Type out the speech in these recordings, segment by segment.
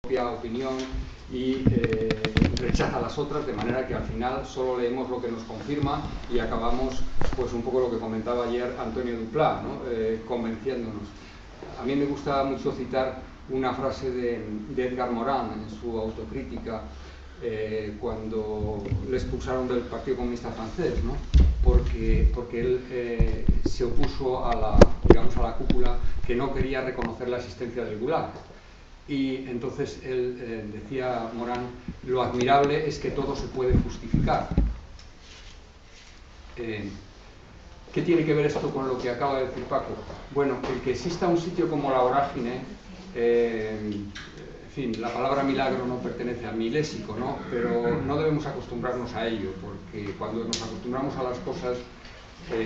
propia opinión y rechaza las otras, de manera que al final solo leemos lo que nos confirma y acabamos, pues un poco lo que comentaba ayer Antonio Duplá, ¿no? Convenciéndonos. A mí me gusta mucho citar una frase de Edgar Morin en su autocrítica, cuando le expulsaron del Partido Comunista Francés, ¿no? porque él se opuso a la cúpula, que no quería reconocer la existencia del Gulag. Y entonces él decía, Morán, lo admirable es que todo se puede justificar. ¿Qué tiene que ver esto con lo que acaba de decir Paco? Bueno, el que exista un sitio como La Vorágine, en fin, la palabra milagro no pertenece a mi léxico, ¿no? Pero no debemos acostumbrarnos a ello, porque cuando nos acostumbramos a las cosas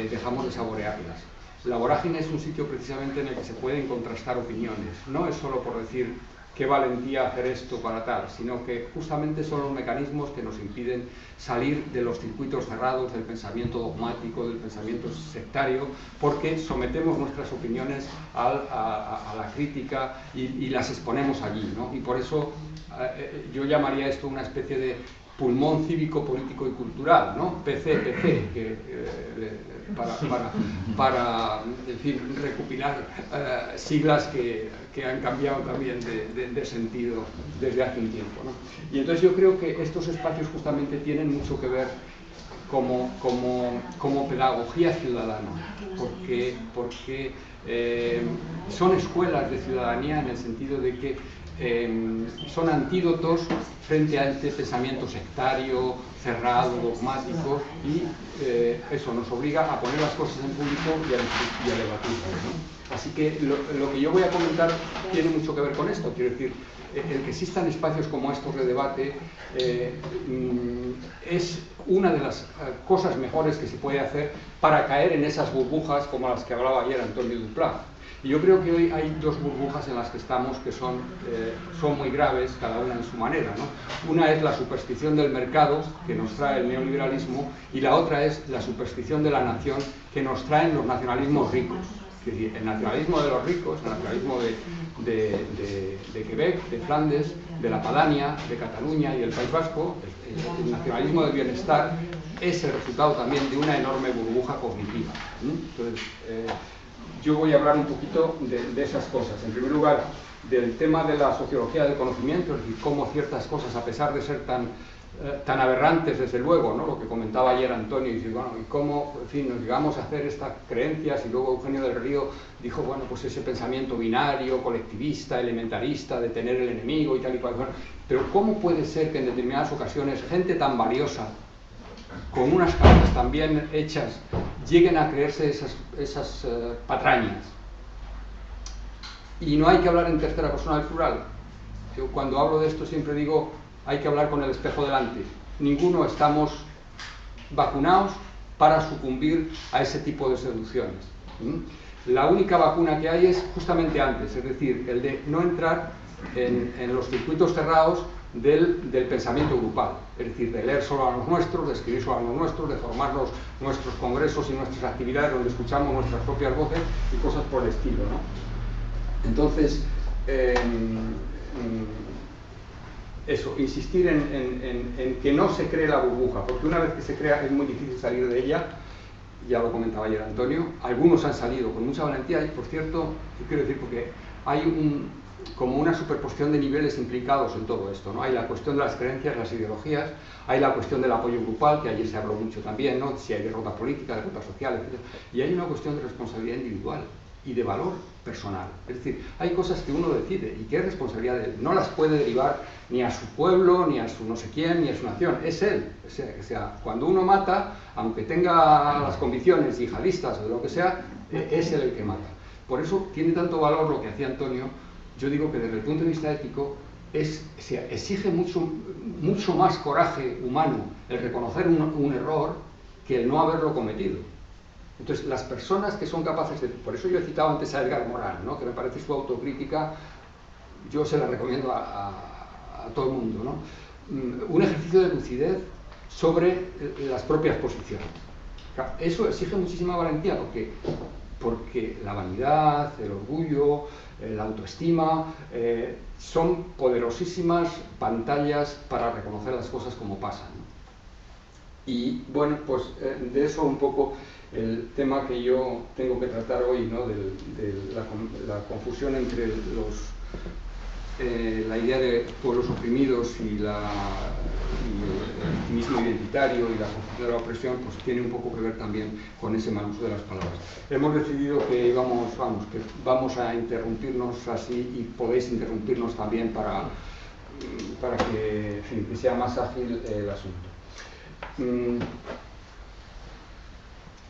dejamos de saborearlas. La Vorágine es un sitio precisamente en el que se pueden contrastar opiniones. No es solo por decir qué valentía hacer esto para tal, sino que justamente son los mecanismos que nos impiden salir de los circuitos cerrados del pensamiento dogmático, del pensamiento sectario, porque sometemos nuestras opiniones a la crítica y las exponemos allí, ¿no? Y por eso yo llamaría esto una especie de pulmón cívico, político y cultural, ¿no? PC, para en fin, recopilar siglas que han cambiado también de sentido desde hace un tiempo, ¿no? Y entonces yo creo que estos espacios justamente tienen mucho que ver como pedagogía ciudadana, porque son escuelas de ciudadanía en el sentido de que son antídotos frente a este pensamiento sectario, cerrado, dogmático, y eso nos obliga a poner las cosas en público y a debatirlas, ¿no? Así que lo que yo voy a comentar tiene mucho que ver con esto. Quiero decir, el que existan espacios como estos de debate es una de las cosas mejores que se puede hacer para caer en esas burbujas como las que hablaba ayer Antonio Duplá. Y yo creo que hoy hay dos burbujas en las que estamos que son muy graves, cada una en su manera, ¿no? Una es la superstición del mercado, que nos trae el neoliberalismo, y la otra es la superstición de la nación, que nos traen los nacionalismos ricos. Es decir, el nacionalismo de los ricos, el nacionalismo de Quebec, de Flandes, de la Padania, de Cataluña y del País Vasco, el nacionalismo del bienestar, es el resultado también de una enorme burbuja cognitiva. Entonces, yo voy a hablar un poquito de esas cosas. En primer lugar, del tema de la sociología del conocimiento, es decir, cómo ciertas cosas, a pesar de ser tan aberrantes, desde luego, ¿no? Lo que comentaba ayer Antonio, y bueno, y cómo, en fin, nos llegamos a hacer estas creencias, y luego Eugenio del Río dijo, bueno, pues ese pensamiento binario, colectivista, elementarista, de tener el enemigo y tal y cual. Bueno, pero ¿cómo puede ser que en determinadas ocasiones gente tan valiosa, con unas cabezas tan bien hechas, lleguen a creerse esas patrañas? Y no hay que hablar en tercera persona del plural. Yo cuando hablo de esto siempre digo, hay que hablar con el espejo delante. Ninguno estamos vacunados para sucumbir a ese tipo de seducciones. La única vacuna que hay es justamente antes, es decir, el de no entrar en los circuitos cerrados del pensamiento grupal, es decir, de leer solo a los nuestros, de escribir solo a los nuestros, de formarnos nuestros congresos y nuestras actividades donde escuchamos nuestras propias voces y cosas por el estilo, ¿no? Entonces, eso, insistir en que no se cree la burbuja, porque una vez que se crea es muy difícil salir de ella. Ya lo comentaba ayer Antonio, algunos han salido con mucha valentía, y por cierto, quiero decir, porque hay como una superposición de niveles implicados en todo esto, ¿no? Hay la cuestión de las creencias, las ideologías, hay la cuestión del apoyo grupal, que ayer se habló mucho también, ¿no? Si hay derrota política, derrota social, etc. Y hay una cuestión de responsabilidad individual y de valor personal. Es decir, hay cosas que uno decide y que es responsabilidad de él. No las puede derivar ni a su pueblo, ni a su no sé quién, ni a su nación. Es él. O sea, cuando uno mata, aunque tenga las convicciones yihadistas o de lo que sea, es él el que mata. Por eso tiene tanto valor lo que hacía Antonio. Yo digo que desde el punto de vista ético exige mucho más coraje humano el reconocer un error que el no haberlo cometido. Entonces, las personas que son capaces de... Por eso yo he citado antes a Edgar Morin, ¿no? Que me parece su autocrítica, yo se la recomiendo a todo el mundo, ¿no? Un ejercicio de lucidez sobre las propias posiciones. Claro, eso exige muchísima valentía, porque la vanidad, el orgullo, la autoestima, son poderosísimas pantallas para reconocer las cosas como pasan, ¿no? Y bueno, pues de eso un poco el tema que yo tengo que tratar hoy, ¿no? de la confusión entre la idea de pueblos oprimidos y el optimismo identitario y la confusión de la opresión, pues tiene un poco que ver también con ese mal uso de las palabras. Hemos decidido que vamos a interrumpirnos así, y podéis interrumpirnos también para que, en fin, que sea más ágil el asunto.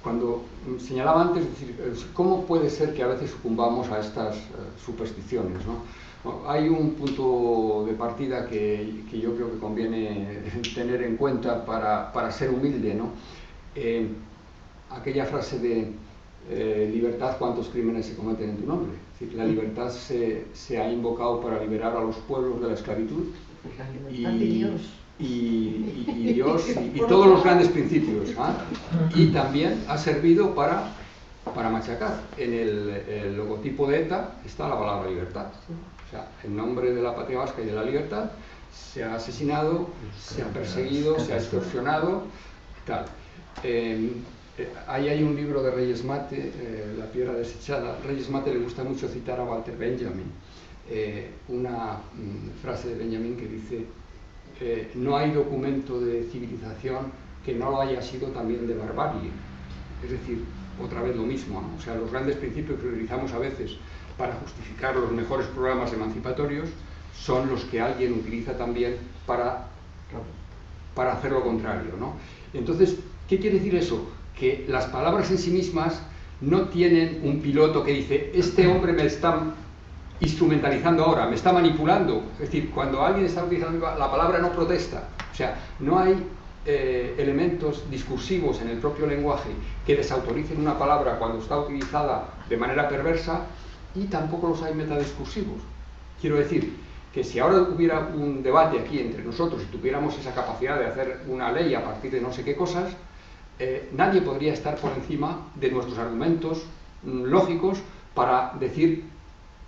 Cuando señalaba antes, es decir, ¿cómo puede ser que a veces sucumbamos a estas supersticiones, ¿no? Hay un punto de partida que yo creo que conviene tener en cuenta para ser humilde, ¿no? Aquella frase de libertad, ¿cuántos crímenes se cometen en tu nombre? Es decir, la libertad se ha invocado para liberar a los pueblos de la esclavitud y Dios y todos los grandes principios, ¿eh? Y también ha servido para machacar. En el logotipo de ETA está la palabra libertad. O sea, en nombre de la patria vasca y de la libertad se ha asesinado, se ha perseguido, se ha extorsionado, tal. Ahí hay un libro de Reyes Mate, La piedra desechada. Reyes Mate le gusta mucho citar a Walter Benjamin, una frase de Benjamin que dice: no hay documento de civilización que no lo haya sido también de barbarie. Es decir, otra vez lo mismo, ¿no? O sea, los grandes principios que utilizamos a veces para justificar los mejores programas emancipatorios son los que alguien utiliza también para hacer lo contrario, ¿no? Entonces, ¿qué quiere decir eso? Que las palabras en sí mismas no tienen un piloto que dice: este hombre me está instrumentalizando ahora, me está manipulando. Es decir, cuando alguien está utilizando la palabra, no protesta. O sea, no hay elementos discursivos en el propio lenguaje que desautoricen una palabra cuando está utilizada de manera perversa, y tampoco los hay metadiscursivos. Quiero decir que si ahora hubiera un debate aquí entre nosotros y tuviéramos esa capacidad de hacer una ley a partir de no sé qué cosas, nadie podría estar por encima de nuestros argumentos lógicos para decir: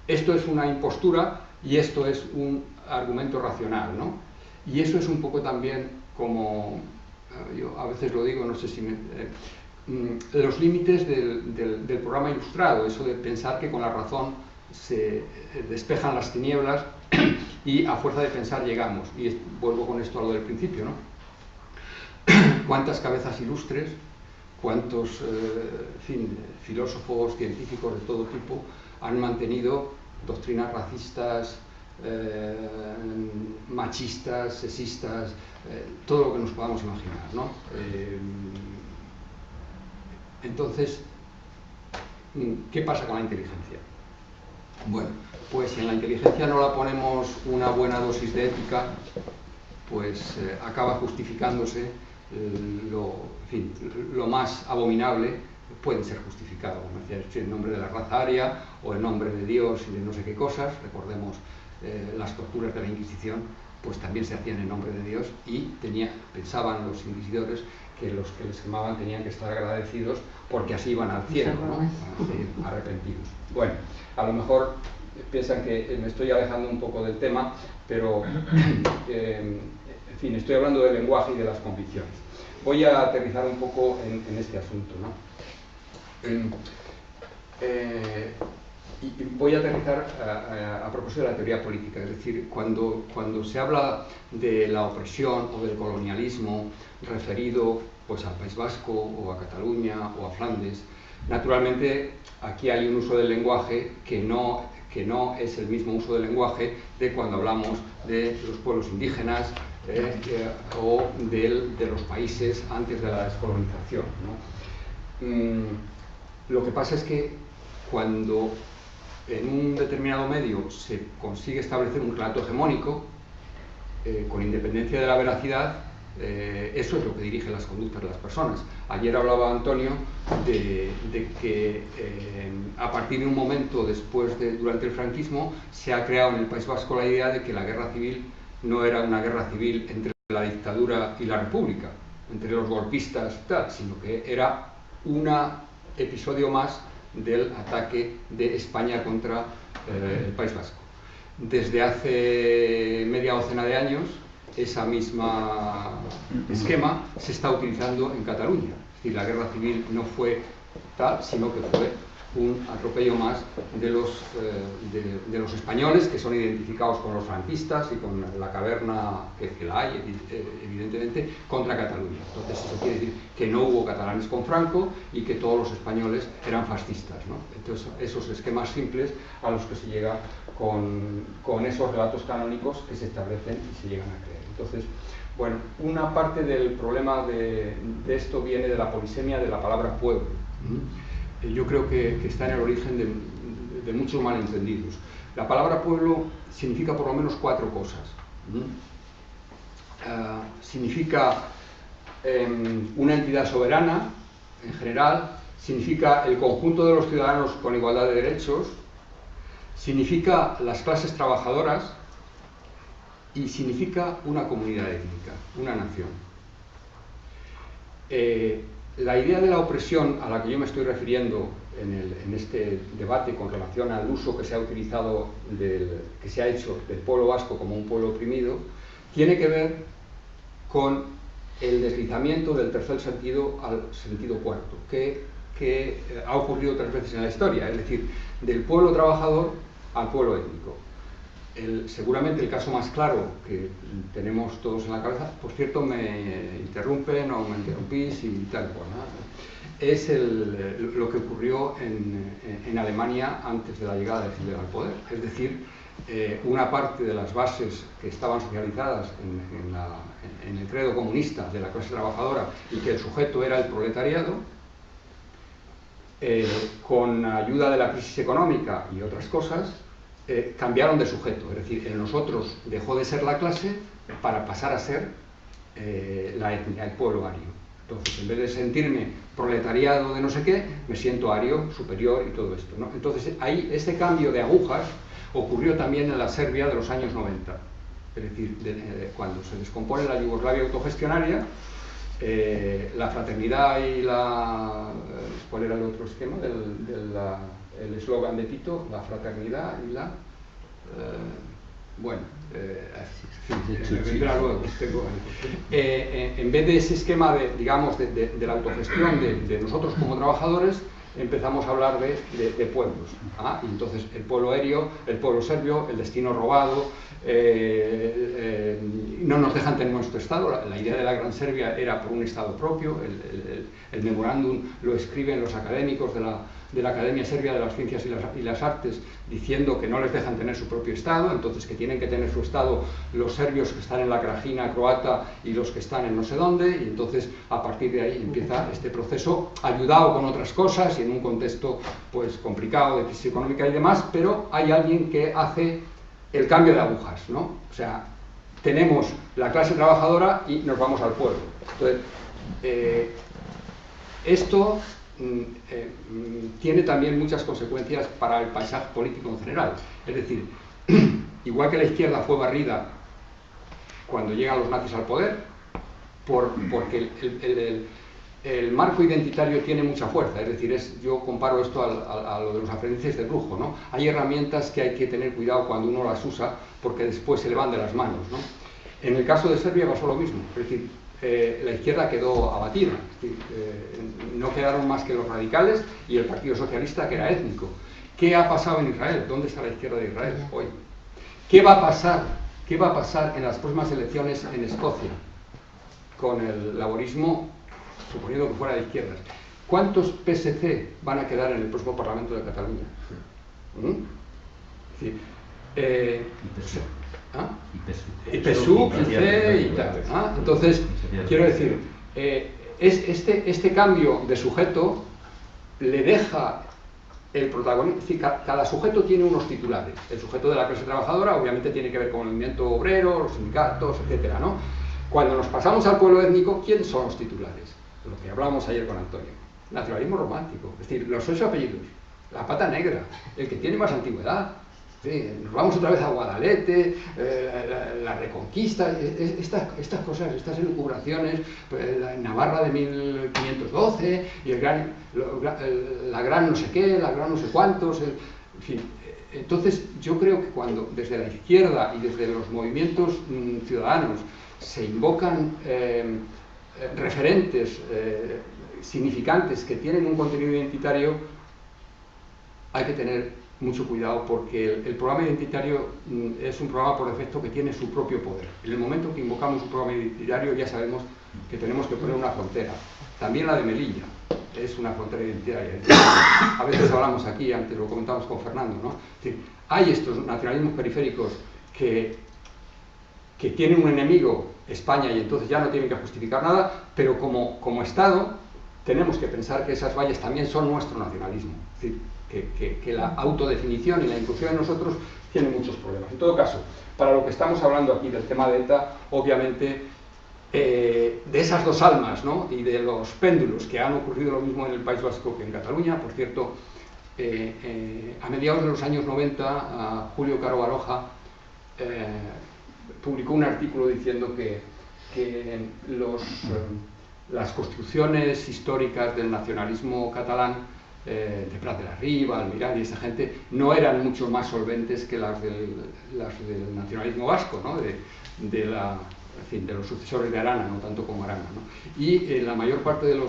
esto es una impostura y esto es un argumento racional, ¿no? Y eso es un poco también como, yo a veces lo digo, no sé si los límites del programa ilustrado, eso de pensar que con la razón se despejan las tinieblas y a fuerza de pensar llegamos. Y vuelvo con esto a lo del principio, ¿no? ¿Cuántas cabezas ilustres, cuántos filósofos, científicos de todo tipo han mantenido doctrinas racistas, machistas, sexistas, todo lo que nos podamos imaginar, ¿no? Entonces, ¿qué pasa con la inteligencia? Bueno, pues si en la inteligencia no la ponemos una buena dosis de ética, pues acaba justificándose lo más abominable. Puede ser justificado, como decía, en nombre de la raza aria o en nombre de Dios y de no sé qué cosas. Recordemos las torturas de la Inquisición, pues también se hacían en nombre de Dios, y pensaban los inquisidores que los que les quemaban tenían que estar agradecidos porque así iban al cielo, ¿no? Arrepentidos. Bueno, a lo mejor piensan que me estoy alejando un poco del tema, pero en fin, estoy hablando del lenguaje y de las convicciones. Voy a aterrizar un poco en este asunto, ¿no? Y voy a aterrizar a propósito de la teoría política. Es decir, cuando se habla de la opresión o del colonialismo referido pues al País Vasco o a Cataluña o a Flandes, naturalmente aquí hay un uso del lenguaje que no es el mismo uso del lenguaje de cuando hablamos de los pueblos indígenas o de los países antes de la descolonización, ¿no? Lo que pasa es que cuando en un determinado medio se consigue establecer un relato hegemónico, con independencia de la veracidad, eso es lo que dirige las conductas de las personas. Ayer hablaba Antonio de que a partir de un momento durante el franquismo, se ha creado en el País Vasco la idea de que la guerra civil no era una guerra civil entre la dictadura y la república, entre los golpistas y tal, sino que era un episodio más del ataque de España contra el País Vasco. Desde hace media docena de años, ese mismo esquema se está utilizando en Cataluña. Es decir, la guerra civil no fue tal, sino que fue un atropello más de los españoles, que son identificados con los franquistas y con la caverna, que la hay evidentemente, contra Cataluña. Entonces eso quiere decir que no hubo catalanes con Franco y que todos los españoles eran fascistas, ¿no? Entonces esos esquemas simples a los que se llega con esos relatos canónicos que se establecen y se llegan a creer. Entonces, bueno, una parte del problema de esto viene de la polisemia de la palabra pueblo. Yo creo que está en el origen de muchos malentendidos. La palabra pueblo significa por lo menos 4 cosas. Significa una entidad soberana, en general, significa el conjunto de los ciudadanos con igualdad de derechos, significa las clases trabajadoras y significa una comunidad étnica, una nación. La idea de la opresión a la que yo me estoy refiriendo en este debate con relación al uso que se ha utilizado, que se ha hecho del pueblo vasco como un pueblo oprimido, tiene que ver con el deslizamiento del tercer sentido al sentido cuarto, que ha ocurrido 3 veces en la historia, es decir, del pueblo trabajador al pueblo étnico. Seguramente el caso más claro que tenemos todos en la cabeza, por cierto, me interrumpen o me interrumpís y tal cual, ¿no? Es lo que ocurrió en Alemania antes de la llegada de Hitler al poder. Es decir, una parte de las bases que estaban socializadas en el credo comunista de la clase trabajadora y que el sujeto era el proletariado, con ayuda de la crisis económica y otras cosas, cambiaron de sujeto, es decir, en nosotros dejó de ser la clase para pasar a ser la etnia, el pueblo ario. Entonces, en vez de sentirme proletariado de no sé qué, me siento ario, superior y todo esto, ¿no? Entonces, ahí este cambio de agujas ocurrió también en la Serbia de los años 90. Es decir, cuando se descompone la Yugoslavia autogestionaria, la fraternidad y ¿cuál era el otro esquema? El eslogan de Tito, la fraternidad y la... vendrá luego. En vez de ese esquema de la autogestión de nosotros como trabajadores, empezamos a hablar de pueblos. Y entonces el pueblo ario, el pueblo serbio, el destino robado, no nos dejan tener nuestro Estado. La idea de la Gran Serbia era por un Estado propio. El memorándum lo escriben los académicos de la Academia Serbia de las Ciencias y las Artes, diciendo que no les dejan tener su propio Estado, entonces que tienen que tener su Estado los serbios que están en la Krajina croata y los que están en no sé dónde, y entonces a partir de ahí empieza este proceso, ayudado con otras cosas y en un contexto pues complicado de crisis económica y demás, pero hay alguien que hace el cambio de agujas, ¿no? O sea, tenemos la clase trabajadora y nos vamos al pueblo. Entonces, esto tiene también muchas consecuencias para el paisaje político en general. Es decir, igual que la izquierda fue barrida cuando llegan los nazis al poder, porque el marco identitario tiene mucha fuerza. Es decir, yo comparo esto a lo de los aprendices de brujo, ¿no? Hay herramientas que hay que tener cuidado cuando uno las usa, porque después se le van de las manos, ¿no? En el caso de Serbia pasó lo mismo. Es decir, la izquierda quedó abatida, es decir, no quedaron más que los radicales y el Partido Socialista, que era étnico. ¿Qué ha pasado en Israel? ¿Dónde está la izquierda de Israel hoy? ¿Qué va a pasar en las próximas elecciones en Escocia con el laborismo, suponiendo que fuera de izquierdas? ¿Cuántos PSC van a quedar en el próximo Parlamento de Cataluña? Es decir, y PSUV, y tal. Entonces, quiero decir, este cambio de sujeto le deja el protagonismo. Es decir, cada sujeto tiene unos titulares. El sujeto de la clase trabajadora obviamente tiene que ver con el movimiento obrero, los sindicatos, etcétera, ¿no? Cuando nos pasamos al pueblo étnico, ¿quiénes son los titulares? Lo que hablábamos ayer con Antonio. Nacionalismo romántico, es decir, los 8 apellidos, la pata negra, el que tiene más antigüedad. Sí, nos vamos otra vez a Guadalete, la Reconquista, estas cosas, estas elucubraciones, la Navarra de 1512 y la gran no sé qué, la gran no sé cuántos, en fin. Entonces yo creo que cuando desde la izquierda y desde los movimientos ciudadanos se invocan referentes significantes que tienen un contenido identitario, hay que tener mucho cuidado, porque el programa identitario es un programa por defecto que tiene su propio poder. En el momento que invocamos un programa identitario ya sabemos que tenemos que poner una frontera. También la de Melilla es una frontera identitaria. A veces hablamos aquí, antes lo comentamos con Fernando, ¿no? Es decir, hay estos nacionalismos periféricos que tienen un enemigo, España, y entonces ya no tienen que justificar nada, pero como Estado tenemos que pensar que esas valles también son nuestro nacionalismo. Es decir, que la autodefinición y la inclusión de nosotros tiene muchos problemas. En todo caso, para lo que estamos hablando aquí del tema de ETA, obviamente, de esas dos almas, ¿no? Y de los péndulos, que han ocurrido lo mismo en el País Vasco que en Cataluña. Por cierto, a mediados de los años 90, Julio Caro Baroja publicó un artículo diciendo que las construcciones históricas del nacionalismo catalán, de Prat de la Riba, Almirall y esa gente, no eran mucho más solventes que las del nacionalismo vasco, ¿no? de los sucesores de Arana, no tanto como Arana, ¿no? Y la mayor parte de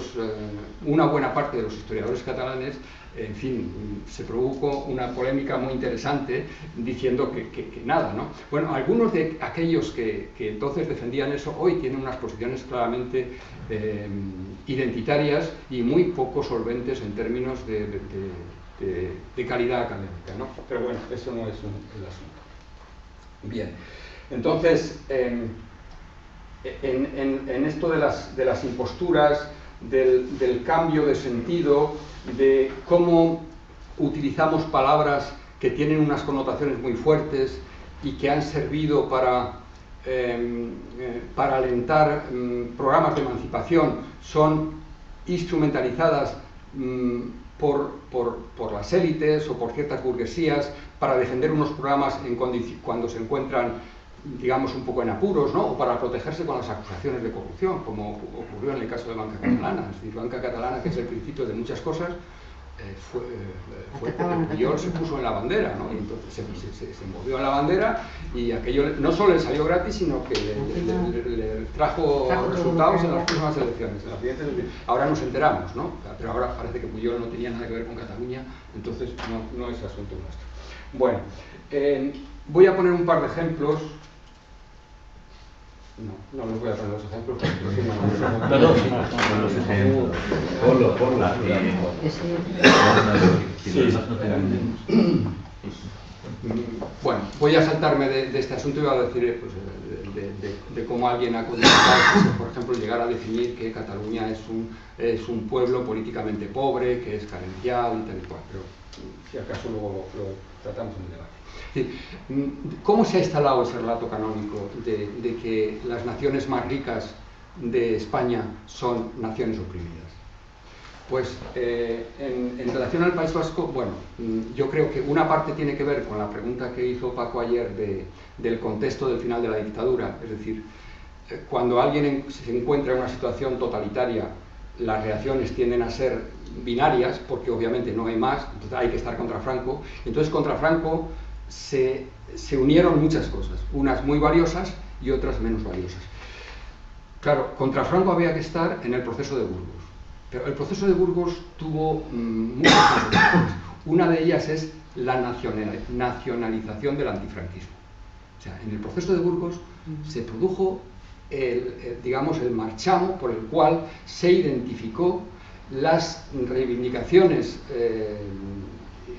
una buena parte de los historiadores catalanes, en fin, se produjo una polémica muy interesante diciendo que nada, ¿no? Bueno, algunos de aquellos que entonces defendían eso hoy tienen unas posiciones claramente identitarias y muy poco solventes en términos de calidad académica, ¿no? Pero bueno, eso no es el asunto. Bien, entonces, en esto de las imposturas, del cambio de sentido, de cómo utilizamos palabras que tienen unas connotaciones muy fuertes y que han servido para alentar programas de emancipación, son instrumentalizadas por las élites o por ciertas burguesías para defender unos programas cuando se encuentran, digamos, un poco en apuros, ¿no? O para protegerse con las acusaciones de corrupción, como ocurrió en el caso de Banca Catalana. Es decir, Banca Catalana, que es el principio de muchas cosas, fue porque Pujol se puso en la bandera, ¿no? Y entonces se movió en la bandera y aquello no solo le salió gratis, sino que le trajo resultados en las próximas elecciones. Ahora nos enteramos, ¿no? Pero ahora parece que Pujol no tenía nada que ver con Cataluña, entonces no es asunto nuestro. Bueno, voy a poner un par de ejemplos. No les voy a poner los ejemplos porque no los ejemplos. Ponla. Bueno, voy a saltarme de este asunto y voy a decir pues, de cómo alguien ha codificado, por ejemplo, llegar a definir que Cataluña es un pueblo políticamente pobre, que es carenciado y tal y cual, pero si acaso luego lo tratamos en el debate. ¿Cómo se ha instalado ese relato canónico de que las naciones más ricas de España son naciones oprimidas? Pues en relación al País Vasco, bueno, yo creo que una parte tiene que ver con la pregunta que hizo Paco ayer del contexto del final de la dictadura, es decir, cuando alguien se encuentra en una situación totalitaria, las reacciones tienden a ser binarias, porque obviamente no hay más, entonces hay que estar contra Franco. Entonces contra Franco se unieron muchas cosas, unas muy valiosas y otras menos valiosas. Claro, contra Franco había que estar en el proceso de Burgos, pero el proceso de Burgos tuvo muchas consecuencias. Una de ellas es la nacionalización del antifranquismo. O sea, en el proceso de Burgos se produjo digamos, el marchamo por el cual se identificó las reivindicaciones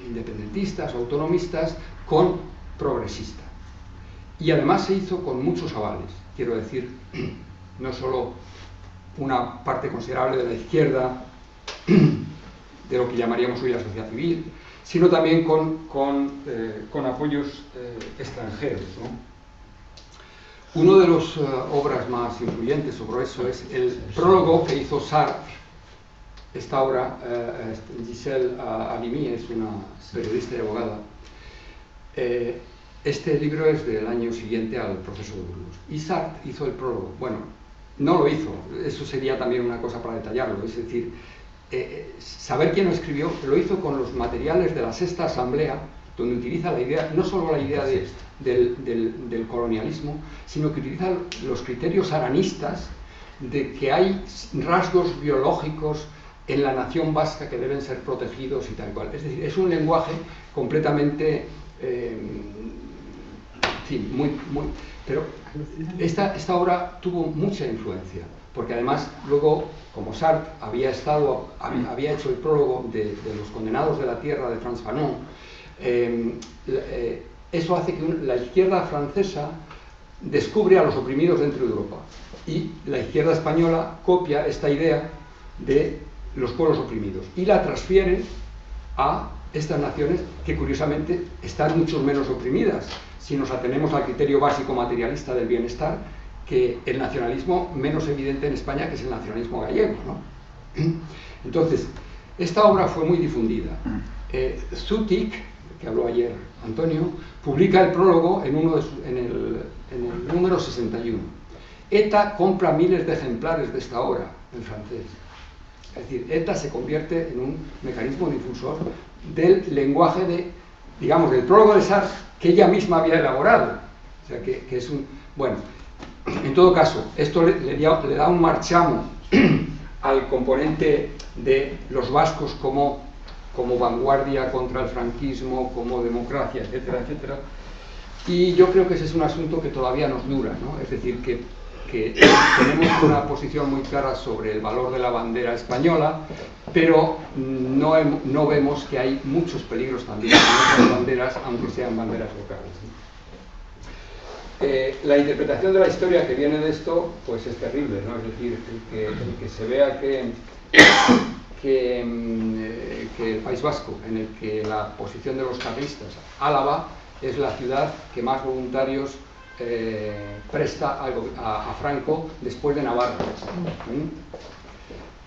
independentistas, autonomistas, con progresista. Y además se hizo con muchos avales, quiero decir, no solo una parte considerable de la izquierda, de lo que llamaríamos hoy la sociedad civil, sino también con apoyos extranjeros, ¿no? Una de las obras más influyentes sobre eso es el prólogo que hizo Sartre. Esta obra, Gisèle Halimi es una periodista y abogada, Este libro es del año siguiente al proceso de Burgos. Y Sartre hizo el prólogo. Bueno, no lo hizo, eso sería también una cosa para detallarlo, es decir, saber quién lo escribió. Lo hizo con los materiales de la Sexta Asamblea, donde utiliza la idea, no solo la idea del colonialismo, sino que utiliza los criterios aranistas de que hay rasgos biológicos en la nación vasca que deben ser protegidos y tal cual. Es decir, es un lenguaje completamente, pero esta obra tuvo mucha influencia, porque además luego, como Sartre había hecho el prólogo de Los Condenados de la Tierra de Frantz Fanon, eso hace que la izquierda francesa descubre a los oprimidos dentro de Europa, y la izquierda española copia esta idea de los pueblos oprimidos y la transfiere a estas naciones que curiosamente están mucho menos oprimidas si nos atenemos al criterio básico materialista del bienestar que el nacionalismo menos evidente en España, que es el nacionalismo gallego, ¿no? Entonces, esta obra fue muy difundida. Zutik, que habló ayer Antonio, publica el prólogo en el número 61. ETA compra miles de ejemplares de esta obra en francés. Es decir, ETA se convierte en un mecanismo difusor del lenguaje digamos, del prólogo de Sartre que ella misma había elaborado. O sea, que es un... Bueno, en todo caso, esto le da un marchamo al componente de los vascos como vanguardia contra el franquismo, como democracia, etcétera, etcétera. Y yo creo que ese es un asunto que todavía nos dura, ¿no? Es decir, que tenemos una posición muy clara sobre el valor de la bandera española, pero no vemos que hay muchos peligros también en otras banderas, aunque sean banderas locales, ¿no? La interpretación de la historia que viene de esto, pues es terrible, ¿no? Es decir, el que se vea que el País Vasco, en el que la posición de los carlistas, Álava, es la ciudad que más voluntarios presta a Franco después de Navarra.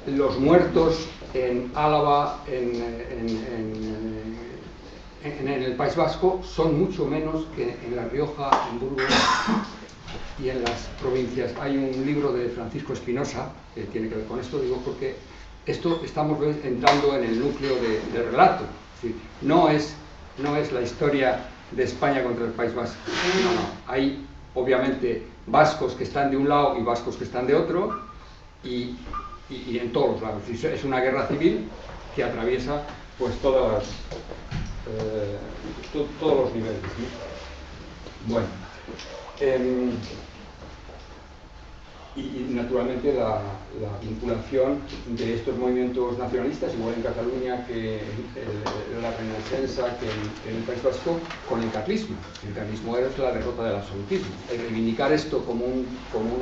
Los muertos en Álava, en el País Vasco, son mucho menos que en La Rioja, en Burgos y en las provincias. Hay un libro de Francisco Espinosa que tiene que ver con esto, digo, porque estamos entrando en el núcleo del relato. Es decir, no es la historia de España contra el País Vasco. No. Hay, obviamente, vascos que están de un lado y vascos que están de otro, y en todos los lados. Es una guerra civil que atraviesa pues todos los niveles, ¿no? Bueno. Y naturalmente la vinculación de estos movimientos nacionalistas, igual en Cataluña que la Renaixença, que en el País Vasco, con el carlismo. El carlismo es la derrota del absolutismo. El reivindicar esto como un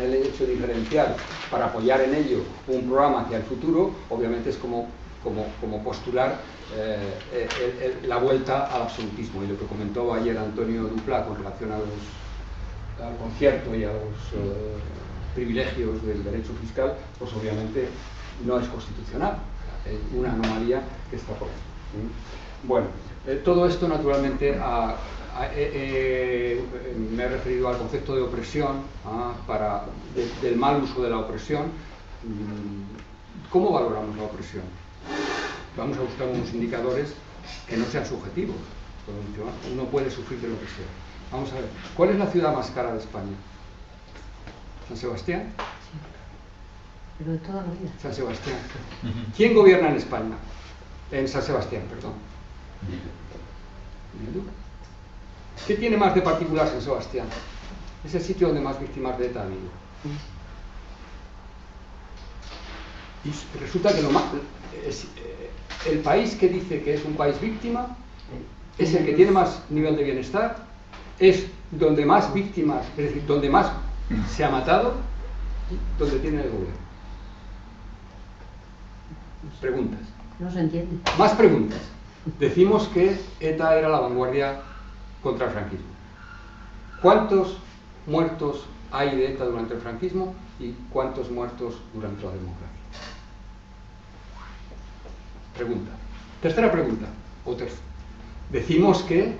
hecho diferencial para apoyar en ello un programa hacia el futuro, obviamente es como postular la vuelta al absolutismo. Y lo que comentó ayer Antonio Dupla con relación al concierto y a los privilegios del derecho fiscal, pues obviamente no es constitucional, es una anomalía que está por ahí. Bueno, todo esto naturalmente me he referido al concepto de opresión, del mal uso de la opresión. ¿Cómo valoramos la opresión? Vamos a buscar unos indicadores que no sean subjetivos. Uno puede sufrir de lo que sea. Vamos a ver, ¿cuál es la ciudad más cara de España? ¿San Sebastián? Sí. Pero de toda la vida. San Sebastián. ¿Quién gobierna en España? En San Sebastián, perdón. ¿Qué tiene más de particular San Sebastián? Es el sitio donde más víctimas de ETA ha habido. Y resulta que el país que dice que es un país víctima es el que tiene más nivel de bienestar, es donde más víctimas, es decir, donde más se ha matado, y donde tiene el gobierno. Preguntas. No se entiende. Más preguntas. Decimos que ETA era la vanguardia contra el franquismo. ¿Cuántos muertos hay de ETA durante el franquismo y cuántos muertos durante la democracia? Pregunta. Tercera pregunta. Decimos que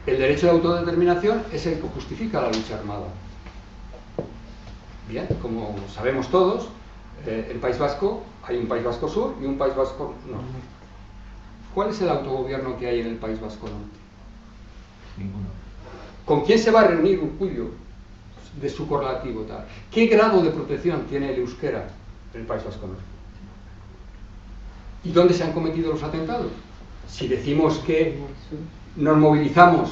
el derecho de autodeterminación es el que justifica la lucha armada. Bien, como sabemos todos, el País Vasco, hay un País Vasco Sur y un País Vasco Norte. ¿Cuál es el autogobierno que hay en el País Vasco Norte? Ninguno. ¿Con quién se va a reunir Urkullu de su correlativo tal? ¿Qué grado de protección tiene el euskera en el País Vasco Norte? ¿Y dónde se han cometido los atentados? Si decimos que nos movilizamos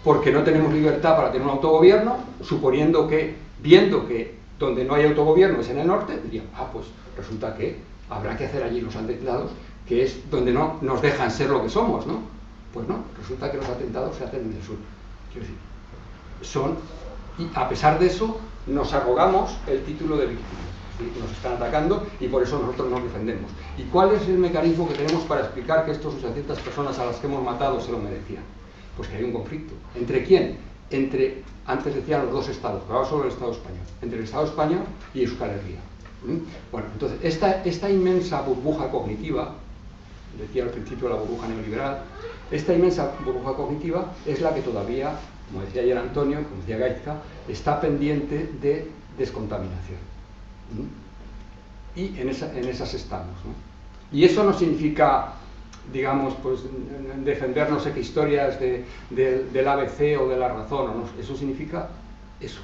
porque no tenemos libertad para tener un autogobierno, suponiendo que, viendo que donde no hay autogobierno es en el norte, dirían, pues resulta que habrá que hacer allí los atentados, que es donde no nos dejan ser lo que somos, ¿no? Pues no, resulta que los atentados se hacen en el sur. Quiero decir, y a pesar de eso, nos arrogamos el título de víctimas. ¿Sí? Nos están atacando y por eso nosotros nos defendemos. ¿Y cuál es el mecanismo que tenemos para explicar que estos 800 personas a las que hemos matado se lo merecían? Pues que hay un conflicto. ¿Entre quién? Antes decían los dos estados, pero ahora solo el Estado español. Entre el Estado español y Euskal Herria. Bueno, entonces, esta inmensa burbuja cognitiva, decía al principio la burbuja neoliberal, esta inmensa burbuja cognitiva es la que todavía, como decía ayer Antonio, como decía Gaizka, está pendiente de descontaminación. Y en esas estamos, ¿no? Y eso no significa, digamos, pues defender no sé qué historias del ABC o de La Razón, ¿no? Eso significa eso,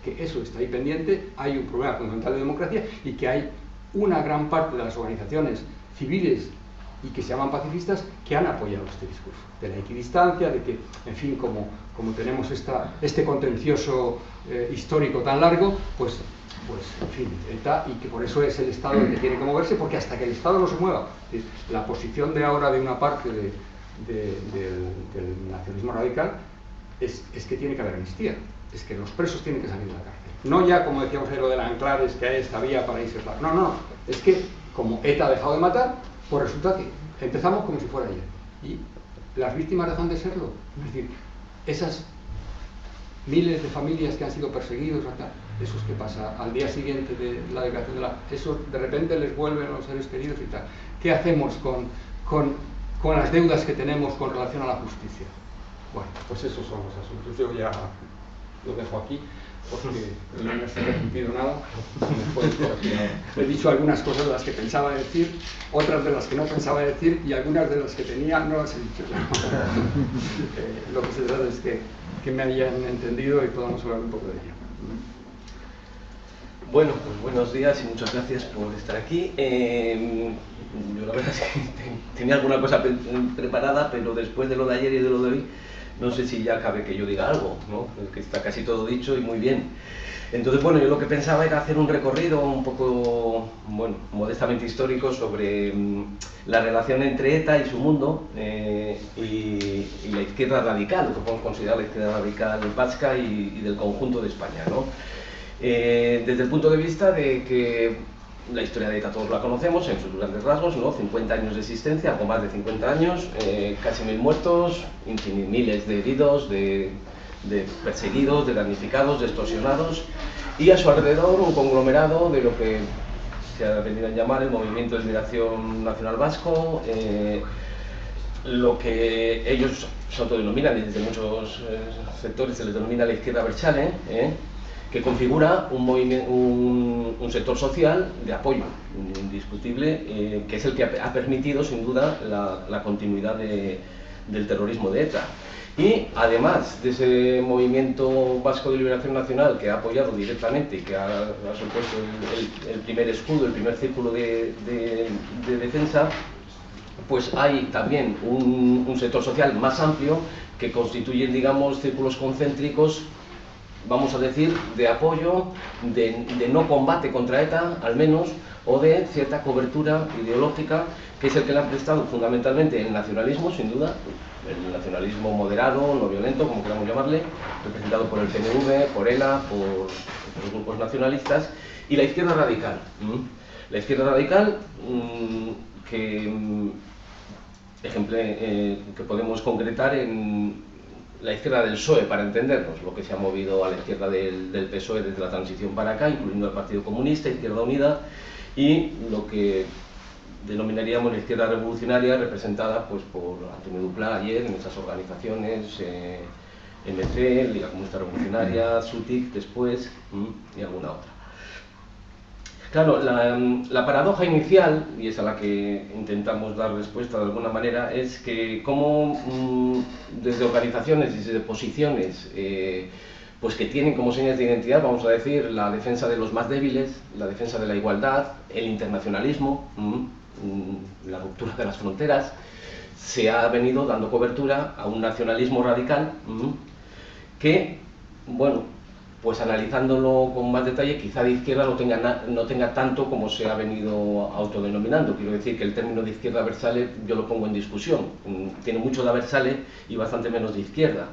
que eso está ahí pendiente, hay un problema fundamental de democracia y que hay una gran parte de las organizaciones civiles y que se llaman pacifistas que han apoyado este discurso de la equidistancia, de que, en fin, como tenemos este contencioso histórico tan largo, pues en fin, y que por eso es el Estado el que tiene que moverse, porque hasta que el Estado no se mueva, la posición de ahora de una parte del nacionalismo radical es que tiene que haber amnistía, es que los presos tienen que salir de la cárcel. No ya, como decíamos ahí, lo del Anclares, que hay esta vía para irse. No, es que como ETA ha dejado de matar, pues resulta que empezamos como si fuera ayer. Y las víctimas dejan de serlo. Es decir, esas miles de familias que han sido perseguidos, esos que pasa al día siguiente de la declaración eso de repente les vuelven a los seres queridos y tal. ¿Qué hacemos con las deudas que tenemos con relación a la justicia? Bueno, pues esos son los asuntos. Yo ya lo dejo aquí porque no me he repetido nada. He dicho algunas cosas de las que pensaba decir, otras de las que no pensaba decir y algunas de las que tenía no las he dicho. Lo que se trata es que me hayan entendido y podamos hablar un poco de ello. Bueno, pues buenos días y muchas gracias por estar aquí. Yo la verdad es que tenía alguna cosa preparada, pero después de lo de ayer y de lo de hoy, no sé si ya cabe que yo diga algo, ¿no? Que está casi todo dicho y muy bien. Entonces, bueno, yo lo que pensaba era hacer un recorrido un poco, bueno, modestamente histórico sobre la relación entre ETA y su mundo y la izquierda radical, lo que podemos considerar la izquierda radical vasca y del conjunto de España, ¿no? Desde el punto de vista de que la historia de ETA todos la conocemos en sus grandes rasgos, ¿no? 50 años de existencia, algo más de 50 años, casi 1000 muertos, miles de heridos, de perseguidos, de damnificados, de extorsionados, y a su alrededor un conglomerado de lo que se ha venido a llamar el Movimiento de Liberación Nacional Vasco, lo que ellos se autodenominan y desde muchos sectores se les denomina la izquierda abertzale, que configura un sector social de apoyo indiscutible, que es el que ha permitido sin duda la continuidad del terrorismo de ETA. Y además de ese movimiento vasco de liberación nacional que ha apoyado directamente y que ha supuesto el primer escudo, el primer círculo de defensa, pues hay también un sector social más amplio que constituyen, digamos, círculos concéntricos, vamos a decir, de apoyo, de no combate contra ETA, al menos, o de cierta cobertura ideológica, que es el que le han prestado fundamentalmente el nacionalismo, sin duda, el nacionalismo moderado, no violento, como queramos llamarle, representado por el PNV, por ELA, por los grupos nacionalistas, y la izquierda radical. La izquierda radical, que podemos concretar en la izquierda del PSOE, para entendernos, lo que se ha movido a la izquierda del PSOE desde la transición para acá, incluyendo el Partido Comunista, Izquierda Unida, y lo que denominaríamos la izquierda revolucionaria, representada pues, por Antonio Duplá ayer en esas organizaciones, MC, Liga Comunista Revolucionaria, SUTIC después y alguna otra. Claro, la paradoja inicial, y es a la que intentamos dar respuesta de alguna manera, es que cómo desde organizaciones y desde posiciones pues que tienen como señas de identidad, vamos a decir, la defensa de los más débiles, la defensa de la igualdad, el internacionalismo, la ruptura de las fronteras, se ha venido dando cobertura a un nacionalismo radical que, bueno, pues analizándolo con más detalle, quizá de izquierda no tenga tanto como se ha venido autodenominando. Quiero decir que el término de izquierda versale yo lo pongo en discusión. Tiene mucho de versale y bastante menos de izquierda,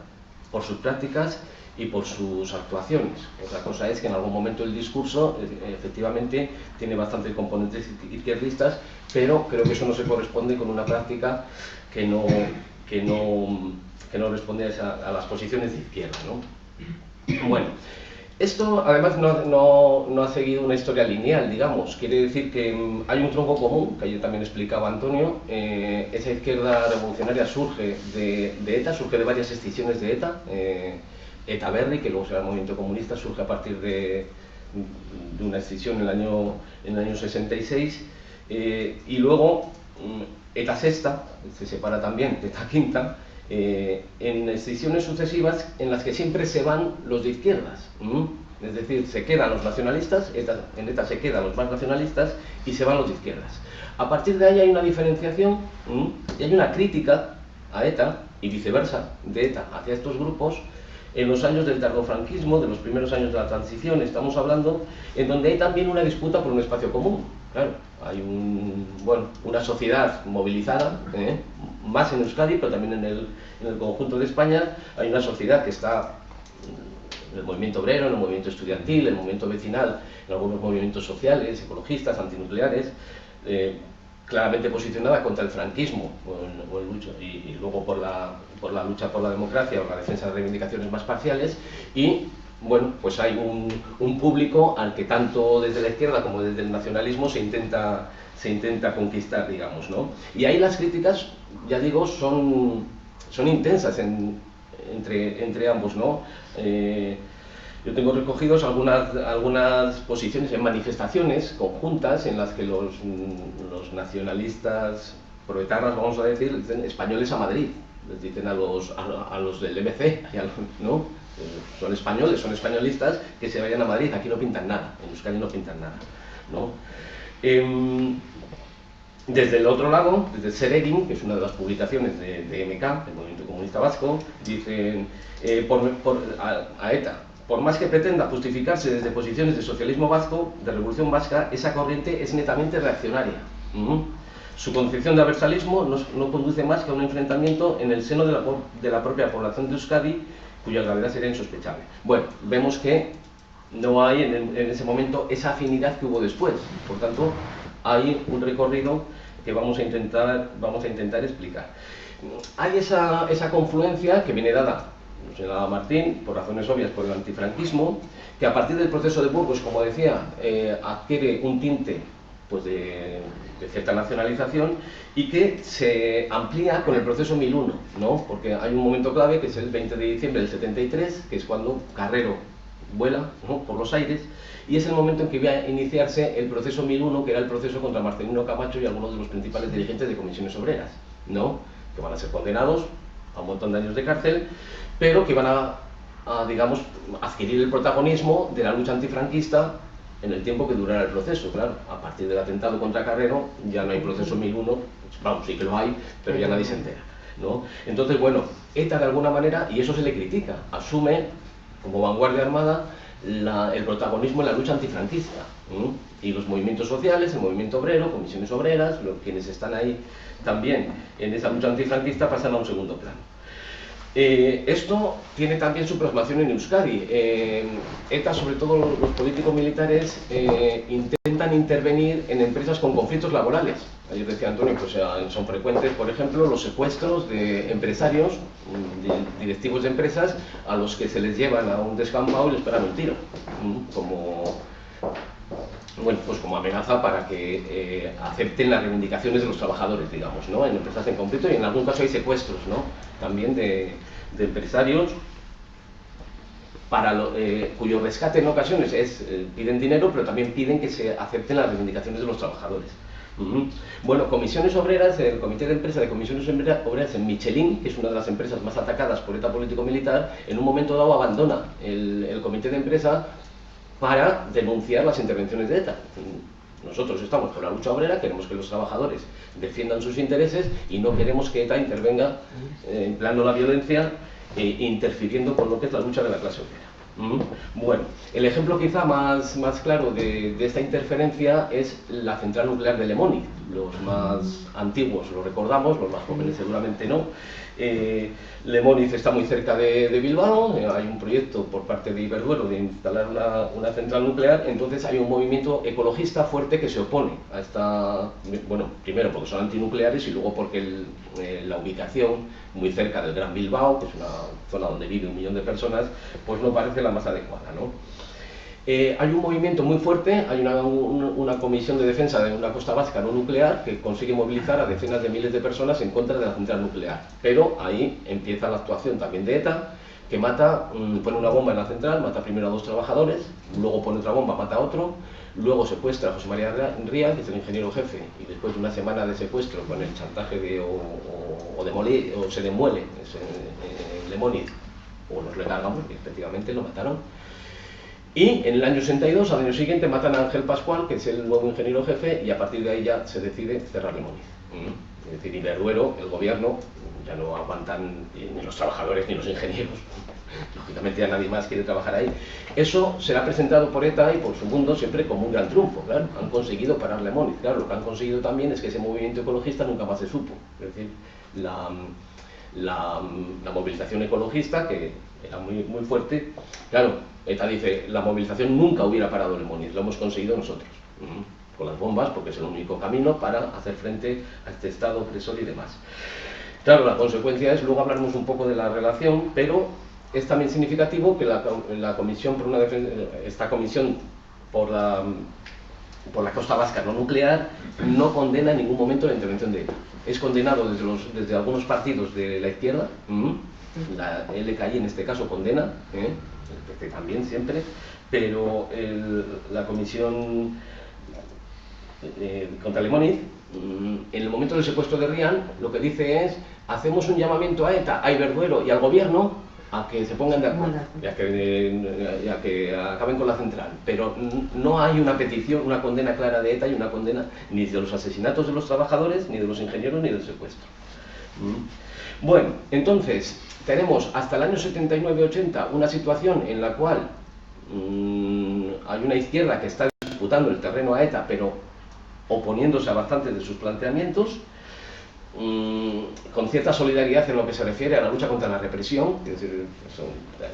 por sus prácticas y por sus actuaciones. Otra cosa es que en algún momento el discurso efectivamente tiene bastantes componentes izquierdistas, pero creo que eso no se corresponde con una práctica que no responde a las posiciones de izquierda, ¿no? Bueno, esto además no ha seguido una historia lineal, digamos. Quiere decir que hay un tronco común, que ayer también explicaba Antonio. Esa izquierda revolucionaria surge de ETA, surge de varias escisiones de ETA. ETA Berri, que luego será el movimiento comunista, surge a partir de una escisión en el año 66. Y luego ETA Sexta, se separa también de ETA Quinta, en escisiones sucesivas en las que siempre se van los de izquierdas. Es decir, se quedan los nacionalistas, en ETA se quedan los más nacionalistas y se van los de izquierdas. A partir de ahí hay una diferenciación y hay una crítica a ETA y viceversa, de ETA hacia estos grupos, en los años del tardofranquismo, de los primeros años de la transición, estamos hablando, en donde hay también una disputa por un espacio común. Claro, hay una sociedad movilizada, más en Euskadi, pero también en el conjunto de España. Hay una sociedad que está en el movimiento obrero, en el movimiento estudiantil, en el movimiento vecinal, en algunos movimientos sociales, ecologistas, antinucleares, claramente posicionada contra el franquismo y luego por la lucha por la democracia o la defensa de reivindicaciones más parciales. Y bueno, pues hay un público al que tanto desde la izquierda como desde el nacionalismo se intenta conquistar, digamos, ¿no? Y ahí las críticas, ya digo, son intensas entre ambos, ¿no? Yo tengo recogidos algunas posiciones en manifestaciones conjuntas en las que los nacionalistas proetarras, vamos a decir, dicen españoles a Madrid, les dicen a los del MC, ¿no? Son españoles, son españolistas, que se vayan a Madrid, aquí no pintan nada, en Euskadi no pintan nada, ¿no? Desde el otro lado, desde Zeregin, que es una de las publicaciones de MK, del Movimiento Comunista Vasco, dicen a ETA: por más que pretenda justificarse desde posiciones de socialismo vasco, de revolución vasca, esa corriente es netamente reaccionaria. Su concepción de aversalismo no conduce más que a un enfrentamiento en el seno de la propia población de Euskadi, cuya gravedad sería insospechable. Bueno, vemos que no hay en ese momento esa afinidad que hubo después. Por tanto, hay un recorrido que vamos a intentar explicar. Hay esa confluencia que viene dada, nos señalaba Martín, por razones obvias por el antifranquismo, que a partir del proceso de Burgos, como decía, adquiere un tinte pues de cierta nacionalización y que se amplía con el proceso 1001, ¿no? Porque hay un momento clave que es el 20 de diciembre del 73, que es cuando Carrero vuela, ¿no?, por los aires, y es el momento en que va a iniciarse el proceso 1001, que era el proceso contra Marcelino Camacho y algunos de los principales dirigentes de comisiones obreras, ¿no?, que van a ser condenados a un montón de años de cárcel, pero que van a digamos, adquirir el protagonismo de la lucha antifranquista en el tiempo que durará el proceso. Claro, a partir del atentado contra Carrero ya no hay proceso 1001, vamos, sí que lo hay, pero ya nadie se entera, ¿no? Entonces, bueno, ETA de alguna manera, y eso se le critica, asume como vanguardia armada el protagonismo en la lucha antifranquista, y los movimientos sociales, el movimiento obrero, comisiones obreras, quienes están ahí también en esa lucha antifranquista, pasan a un segundo plano. Esto tiene también su plasmación en Euskadi. ETA, sobre todo los políticos militares, intentan intervenir en empresas con conflictos laborales. Ayer decía Antonio, pues son frecuentes, por ejemplo, los secuestros de empresarios, directivos de empresas, a los que se les llevan a un descampado y les pegan un tiro, bueno, pues como amenaza para que acepten las reivindicaciones de los trabajadores, digamos, ¿no? En empresas en concreto, y en algún caso hay secuestros, ¿no? También de empresarios cuyo rescate en ocasiones piden dinero, pero también piden que se acepten las reivindicaciones de los trabajadores. Bueno, Comisiones Obreras, el Comité de Empresa de Comisiones Obreras en Michelin, que es una de las empresas más atacadas por ETA político-militar, en un momento dado abandona el Comité de Empresa para denunciar las intervenciones de ETA. Nosotros estamos por la lucha obrera, queremos que los trabajadores defiendan sus intereses y no queremos que ETA intervenga en plano la violencia, interfiriendo con lo que es la lucha de la clase obrera. Bueno, el ejemplo quizá más claro de esta interferencia es la central nuclear de Lemóniz. Los más antiguos lo recordamos, los más jóvenes seguramente no. Lemóniz está muy cerca de Bilbao, hay un proyecto por parte de Iberdrola de instalar una central nuclear, entonces hay un movimiento ecologista fuerte que se opone a esta, bueno, primero porque son antinucleares y luego porque la ubicación muy cerca del Gran Bilbao, que es una zona donde vive 1 millón de personas, pues no parece la más adecuada, ¿no? Hay un movimiento muy fuerte, hay una comisión de defensa de una costa vasca no nuclear que consigue movilizar a decenas de miles de personas en contra de la central nuclear. Pero ahí empieza la actuación también de ETA, que pone una bomba en la central, mata primero a 2 trabajadores, luego pone otra bomba, mata a otro, luego secuestra a José María Rías, que es el ingeniero jefe, y después de una semana de secuestro con el chantaje de o se demuele Lemóniz, o nos lo cargamos, porque efectivamente lo mataron. Y en el año 62, al año siguiente, matan a Ángel Pascual, que es el nuevo ingeniero jefe, y a partir de ahí ya se decide cerrar Lemóniz. Es decir, Iberdrola, el gobierno, ya no aguantan ni los trabajadores ni los ingenieros. Lógicamente ya nadie más quiere trabajar ahí. Eso será presentado por ETA y por su mundo siempre como un gran triunfo, claro. Han conseguido parar Lemóniz. Claro, lo que han conseguido también es que ese movimiento ecologista nunca más se supo. Es decir, la movilización ecologista, que era muy fuerte, claro, ETA dice, la movilización nunca hubiera parado Lemóniz, lo hemos conseguido nosotros, con las bombas, porque es el único camino para hacer frente a este Estado opresor y demás. Claro, la consecuencia es, luego hablaremos un poco de la relación, pero es también significativo que la comisión por esta comisión por la costa vasca no nuclear no condena en ningún momento la intervención de ETA. Es condenado desde algunos partidos de la izquierda, la LKI en este caso condena, el PP también siempre, pero la comisión contra Lemóniz, en el momento del secuestro de Rian, lo que dice es: hacemos un llamamiento a ETA, a Iberdrola y al gobierno a que se pongan de acuerdo y a que acaben con la central, pero no hay una petición, una condena clara de ETA y una condena ni de los asesinatos de los trabajadores, ni de los ingenieros, ni del secuestro. Bueno, entonces tenemos hasta el año 79-80 una situación en la cual hay una izquierda que está disputando el terreno a ETA, pero oponiéndose a bastantes de sus planteamientos, con cierta solidaridad en lo que se refiere a la lucha contra la represión. Es decir,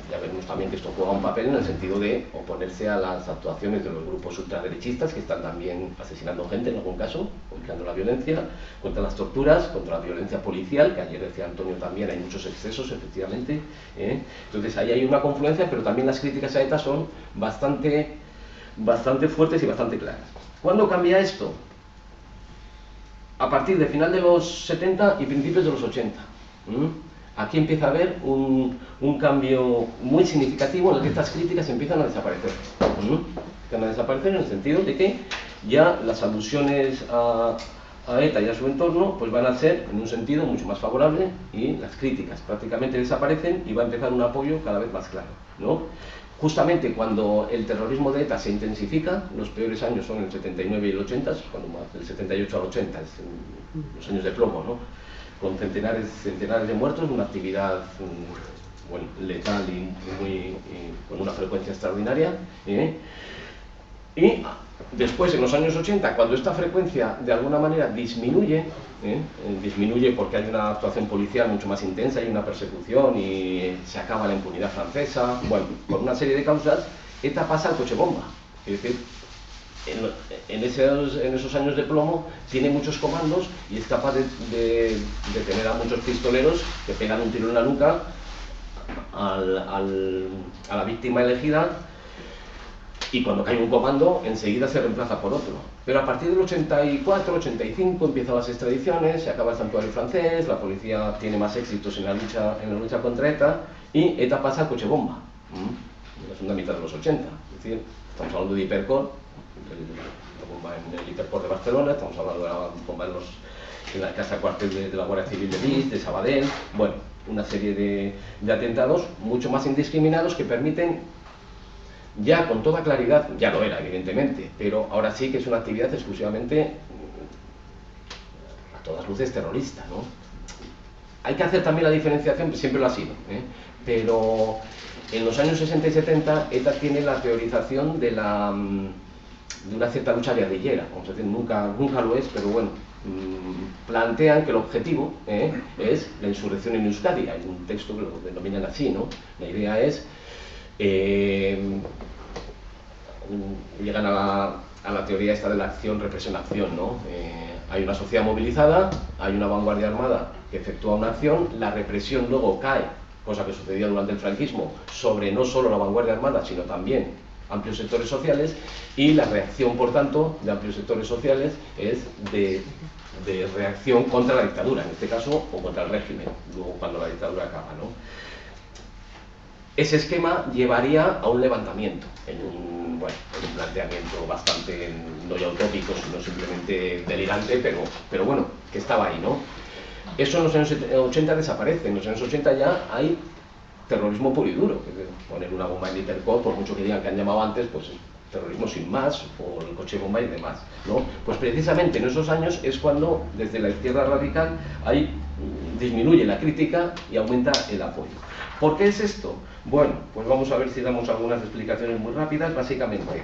ya vemos también que esto juega un papel en el sentido de oponerse a las actuaciones de los grupos ultraderechistas que están también asesinando gente en algún caso, aplicando la violencia, contra las torturas, contra la violencia policial, que ayer decía Antonio también, hay muchos excesos efectivamente. Entonces ahí hay una confluencia, pero también las críticas a ETA son bastante fuertes y bastante claras. ¿Cuándo cambia esto? A partir del final de los 70 y principios de los 80. Aquí empieza a haber un cambio muy significativo en el que estas críticas empiezan a desaparecer. Empiezan a desaparecer en el sentido de que ya las alusiones a ETA y a su entorno pues van a ser en un sentido mucho más favorable, y las críticas prácticamente desaparecen y va a empezar un apoyo cada vez más claro, ¿no? Justamente cuando el terrorismo de ETA se intensifica, los peores años son el 79 y el 80, cuando más, del 78 al 80, es los años de plomo, ¿no? Con centenares de muertos, una actividad bueno, letal y con una frecuencia extraordinaria. Y después, en los años 80, cuando esta frecuencia de alguna manera disminuye, disminuye porque hay una actuación policial mucho más intensa, hay una persecución y se acaba la impunidad francesa, bueno, por una serie de causas, ETA pasa al coche bomba. Es decir, en esos años de plomo tiene muchos comandos y es capaz de tener a muchos pistoleros que pegan un tiro en la nuca a la víctima elegida, y cuando cae un comando enseguida se reemplaza por otro. Pero a partir del 84, 85 empiezan las extradiciones, se acaba el santuario francés, la policía tiene más éxitos en la lucha contra ETA, y ETA pasa al coche bomba, en la segunda mitad de los 80. Es decir, estamos hablando de Hipercor, la bomba en el Hipercor de Barcelona, estamos hablando de la bomba en la casa cuartel de la Guardia Civil de Lis, de Sabadell, bueno, una serie de atentados mucho más indiscriminados que permiten ya con toda claridad, ya lo era evidentemente, pero ahora sí que es una actividad exclusivamente a todas luces terrorista, ¿no? Hay que hacer también la diferenciación, siempre lo ha sido, pero en los años 60 y 70 ETA tiene la teorización de una cierta lucha guerrillera, vamos a decir, nunca lo es, pero bueno, plantean que el objetivo es la insurrección en Euskadi. Hay un texto que lo denominan así, ¿no? La idea es llegan a la teoría esta de la acción, represión, acción, ¿no? Hay una sociedad movilizada, hay una vanguardia armada que efectúa una acción, la represión luego cae, cosa que sucedía durante el franquismo, sobre no solo la vanguardia armada, sino también amplios sectores sociales, y la reacción, por tanto, de amplios sectores sociales es de reacción contra la dictadura, en este caso, o contra el régimen, luego cuando la dictadura acaba, ¿no? Ese esquema llevaría a un levantamiento, en un planteamiento bastante, no ya utópico, sino simplemente delirante, pero bueno, que estaba ahí, ¿no? Eso en los años 80 desaparece, en los años 80 ya hay terrorismo puro y duro, poner una bomba en Hipercor, por mucho que digan que han llamado antes, pues terrorismo sin más, o el coche bomba y demás, ¿no? Pues precisamente en esos años es cuando desde la izquierda radical ahí disminuye la crítica y aumenta el apoyo. ¿Por qué es esto? Bueno, pues vamos a ver si damos algunas explicaciones muy rápidas. Básicamente,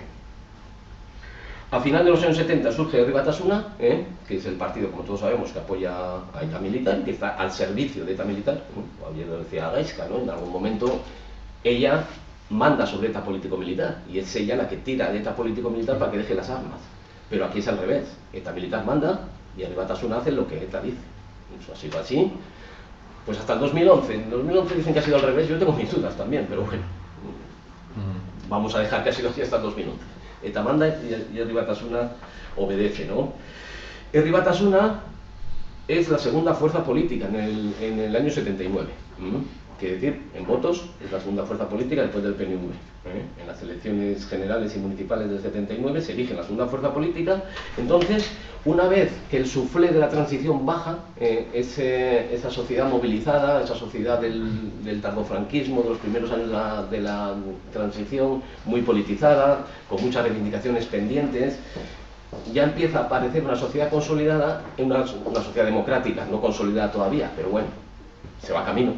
a final de los años 70 surge Herri Batasuna, que es el partido, como todos sabemos, que apoya a ETA Militar, que está al servicio de ETA Militar. Ayer lo decía Gaisca, ¿no? En algún momento ella manda sobre ETA político-militar, y es ella la que tira de ETA político-militar para que deje las armas. Pero aquí es al revés, ETA Militar manda y Herri Batasuna hace lo que ETA dice. Eso ha sido así, pues hasta el 2011. En 2011 dicen que ha sido al revés, yo tengo mis dudas también, pero bueno, vamos a dejar que ha sido así hasta el 2011. ETA manda y Herri Batasuna obedece, ¿no? Herri Batasuna es la segunda fuerza política en el año 79. Quiere decir, en votos es la segunda fuerza política después del PNV. En las elecciones generales y municipales del 79 se elige la segunda fuerza política. Entonces, una vez que el suflé de la transición baja, esa sociedad movilizada, esa sociedad del tardofranquismo, de los primeros años de la transición, muy politizada, con muchas reivindicaciones pendientes, ya empieza a aparecer una sociedad consolidada, una sociedad democrática, no consolidada todavía, pero bueno, se va camino.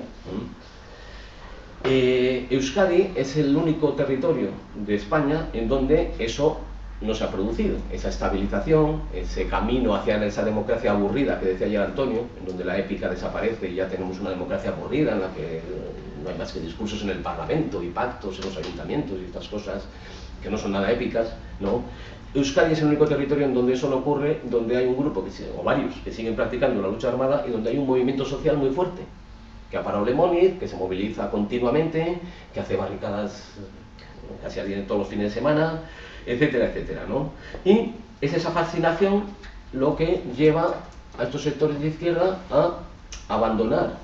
Euskadi es el único territorio de España en donde eso no se ha producido, esa estabilización, ese camino hacia esa democracia aburrida que decía ayer Antonio, en donde la épica desaparece y ya tenemos una democracia aburrida en la que no hay más que discursos en el Parlamento y pactos en los ayuntamientos y estas cosas que no son nada épicas, ¿no? Euskadi es el único territorio en donde eso no ocurre, donde hay un grupo, o varios, que siguen practicando la lucha armada y donde hay un movimiento social muy fuerte, que ha parado Lemoniz, que se moviliza continuamente, que hace barricadas casi todos los fines de semana, etcétera, etcétera, ¿no? Y es esa fascinación lo que lleva a estos sectores de izquierda a abandonar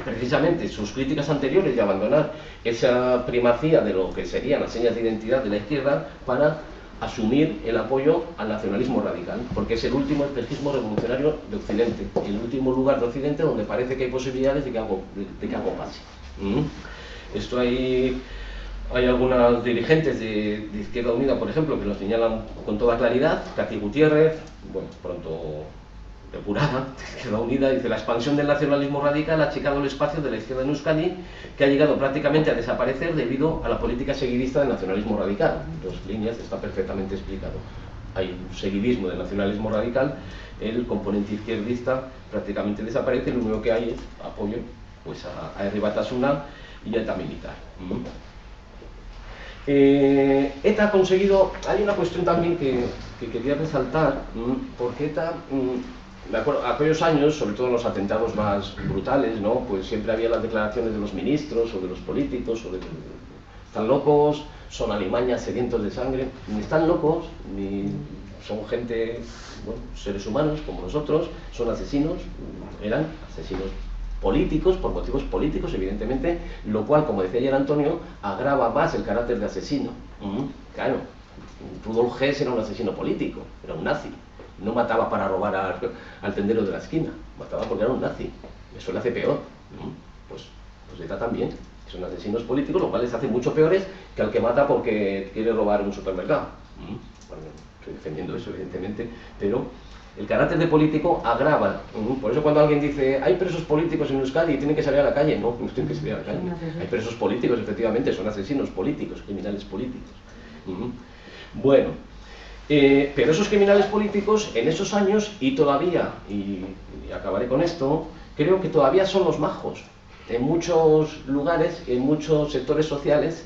precisamente sus críticas anteriores y a abandonar esa primacía de lo que serían las señas de identidad de la izquierda para asumir el apoyo al nacionalismo radical, porque es el último espejismo revolucionario de Occidente, el último lugar de Occidente donde parece que hay posibilidades de que algo pase. Esto hay algunos dirigentes de Izquierda Unida, por ejemplo, que lo señalan con toda claridad. Katy Gutiérrez, bueno, pronto depurada, de Izquierda Unida, dice: la expansión del nacionalismo radical ha achicado el espacio de la izquierda en Euskadi, que ha llegado prácticamente a desaparecer debido a la política seguidista del nacionalismo radical. En 2 líneas está perfectamente explicado. Hay un seguidismo del nacionalismo radical, el componente izquierdista prácticamente desaparece, y lo único que hay es apoyo pues, a Herri Batasuna y a ETA Militar. ETA ha conseguido, hay una cuestión también que quería resaltar, porque ETA, me acuerdo, aquellos años, sobre todo en los atentados más brutales, ¿no? Pues siempre había las declaraciones de los ministros o de los políticos, o de están locos, son alimañas sedientos de sangre, ni están locos, ni son gente, bueno, seres humanos como nosotros, son asesinos, eran asesinos políticos, por motivos políticos, evidentemente, lo cual, como decía ayer Antonio, agrava más el carácter de asesino. Claro, Rudolf Hess era un asesino político, era un nazi. No mataba para robar al tendero de la esquina, mataba porque era un nazi. Eso le hace peor. Pues ETA también. Son asesinos políticos, lo cual les hace mucho peores que al que mata porque quiere robar un supermercado. Bueno, estoy defendiendo eso, evidentemente, pero el carácter de político agrava. Por eso cuando alguien dice, hay presos políticos en Euskadi y tienen que salir a la calle, no tienen que salir a la calle. Hay presos políticos, efectivamente, son asesinos políticos, criminales políticos. Bueno, pero esos criminales políticos en esos años, y todavía, y acabaré con esto, creo que todavía son los majos. En muchos lugares, en muchos sectores sociales,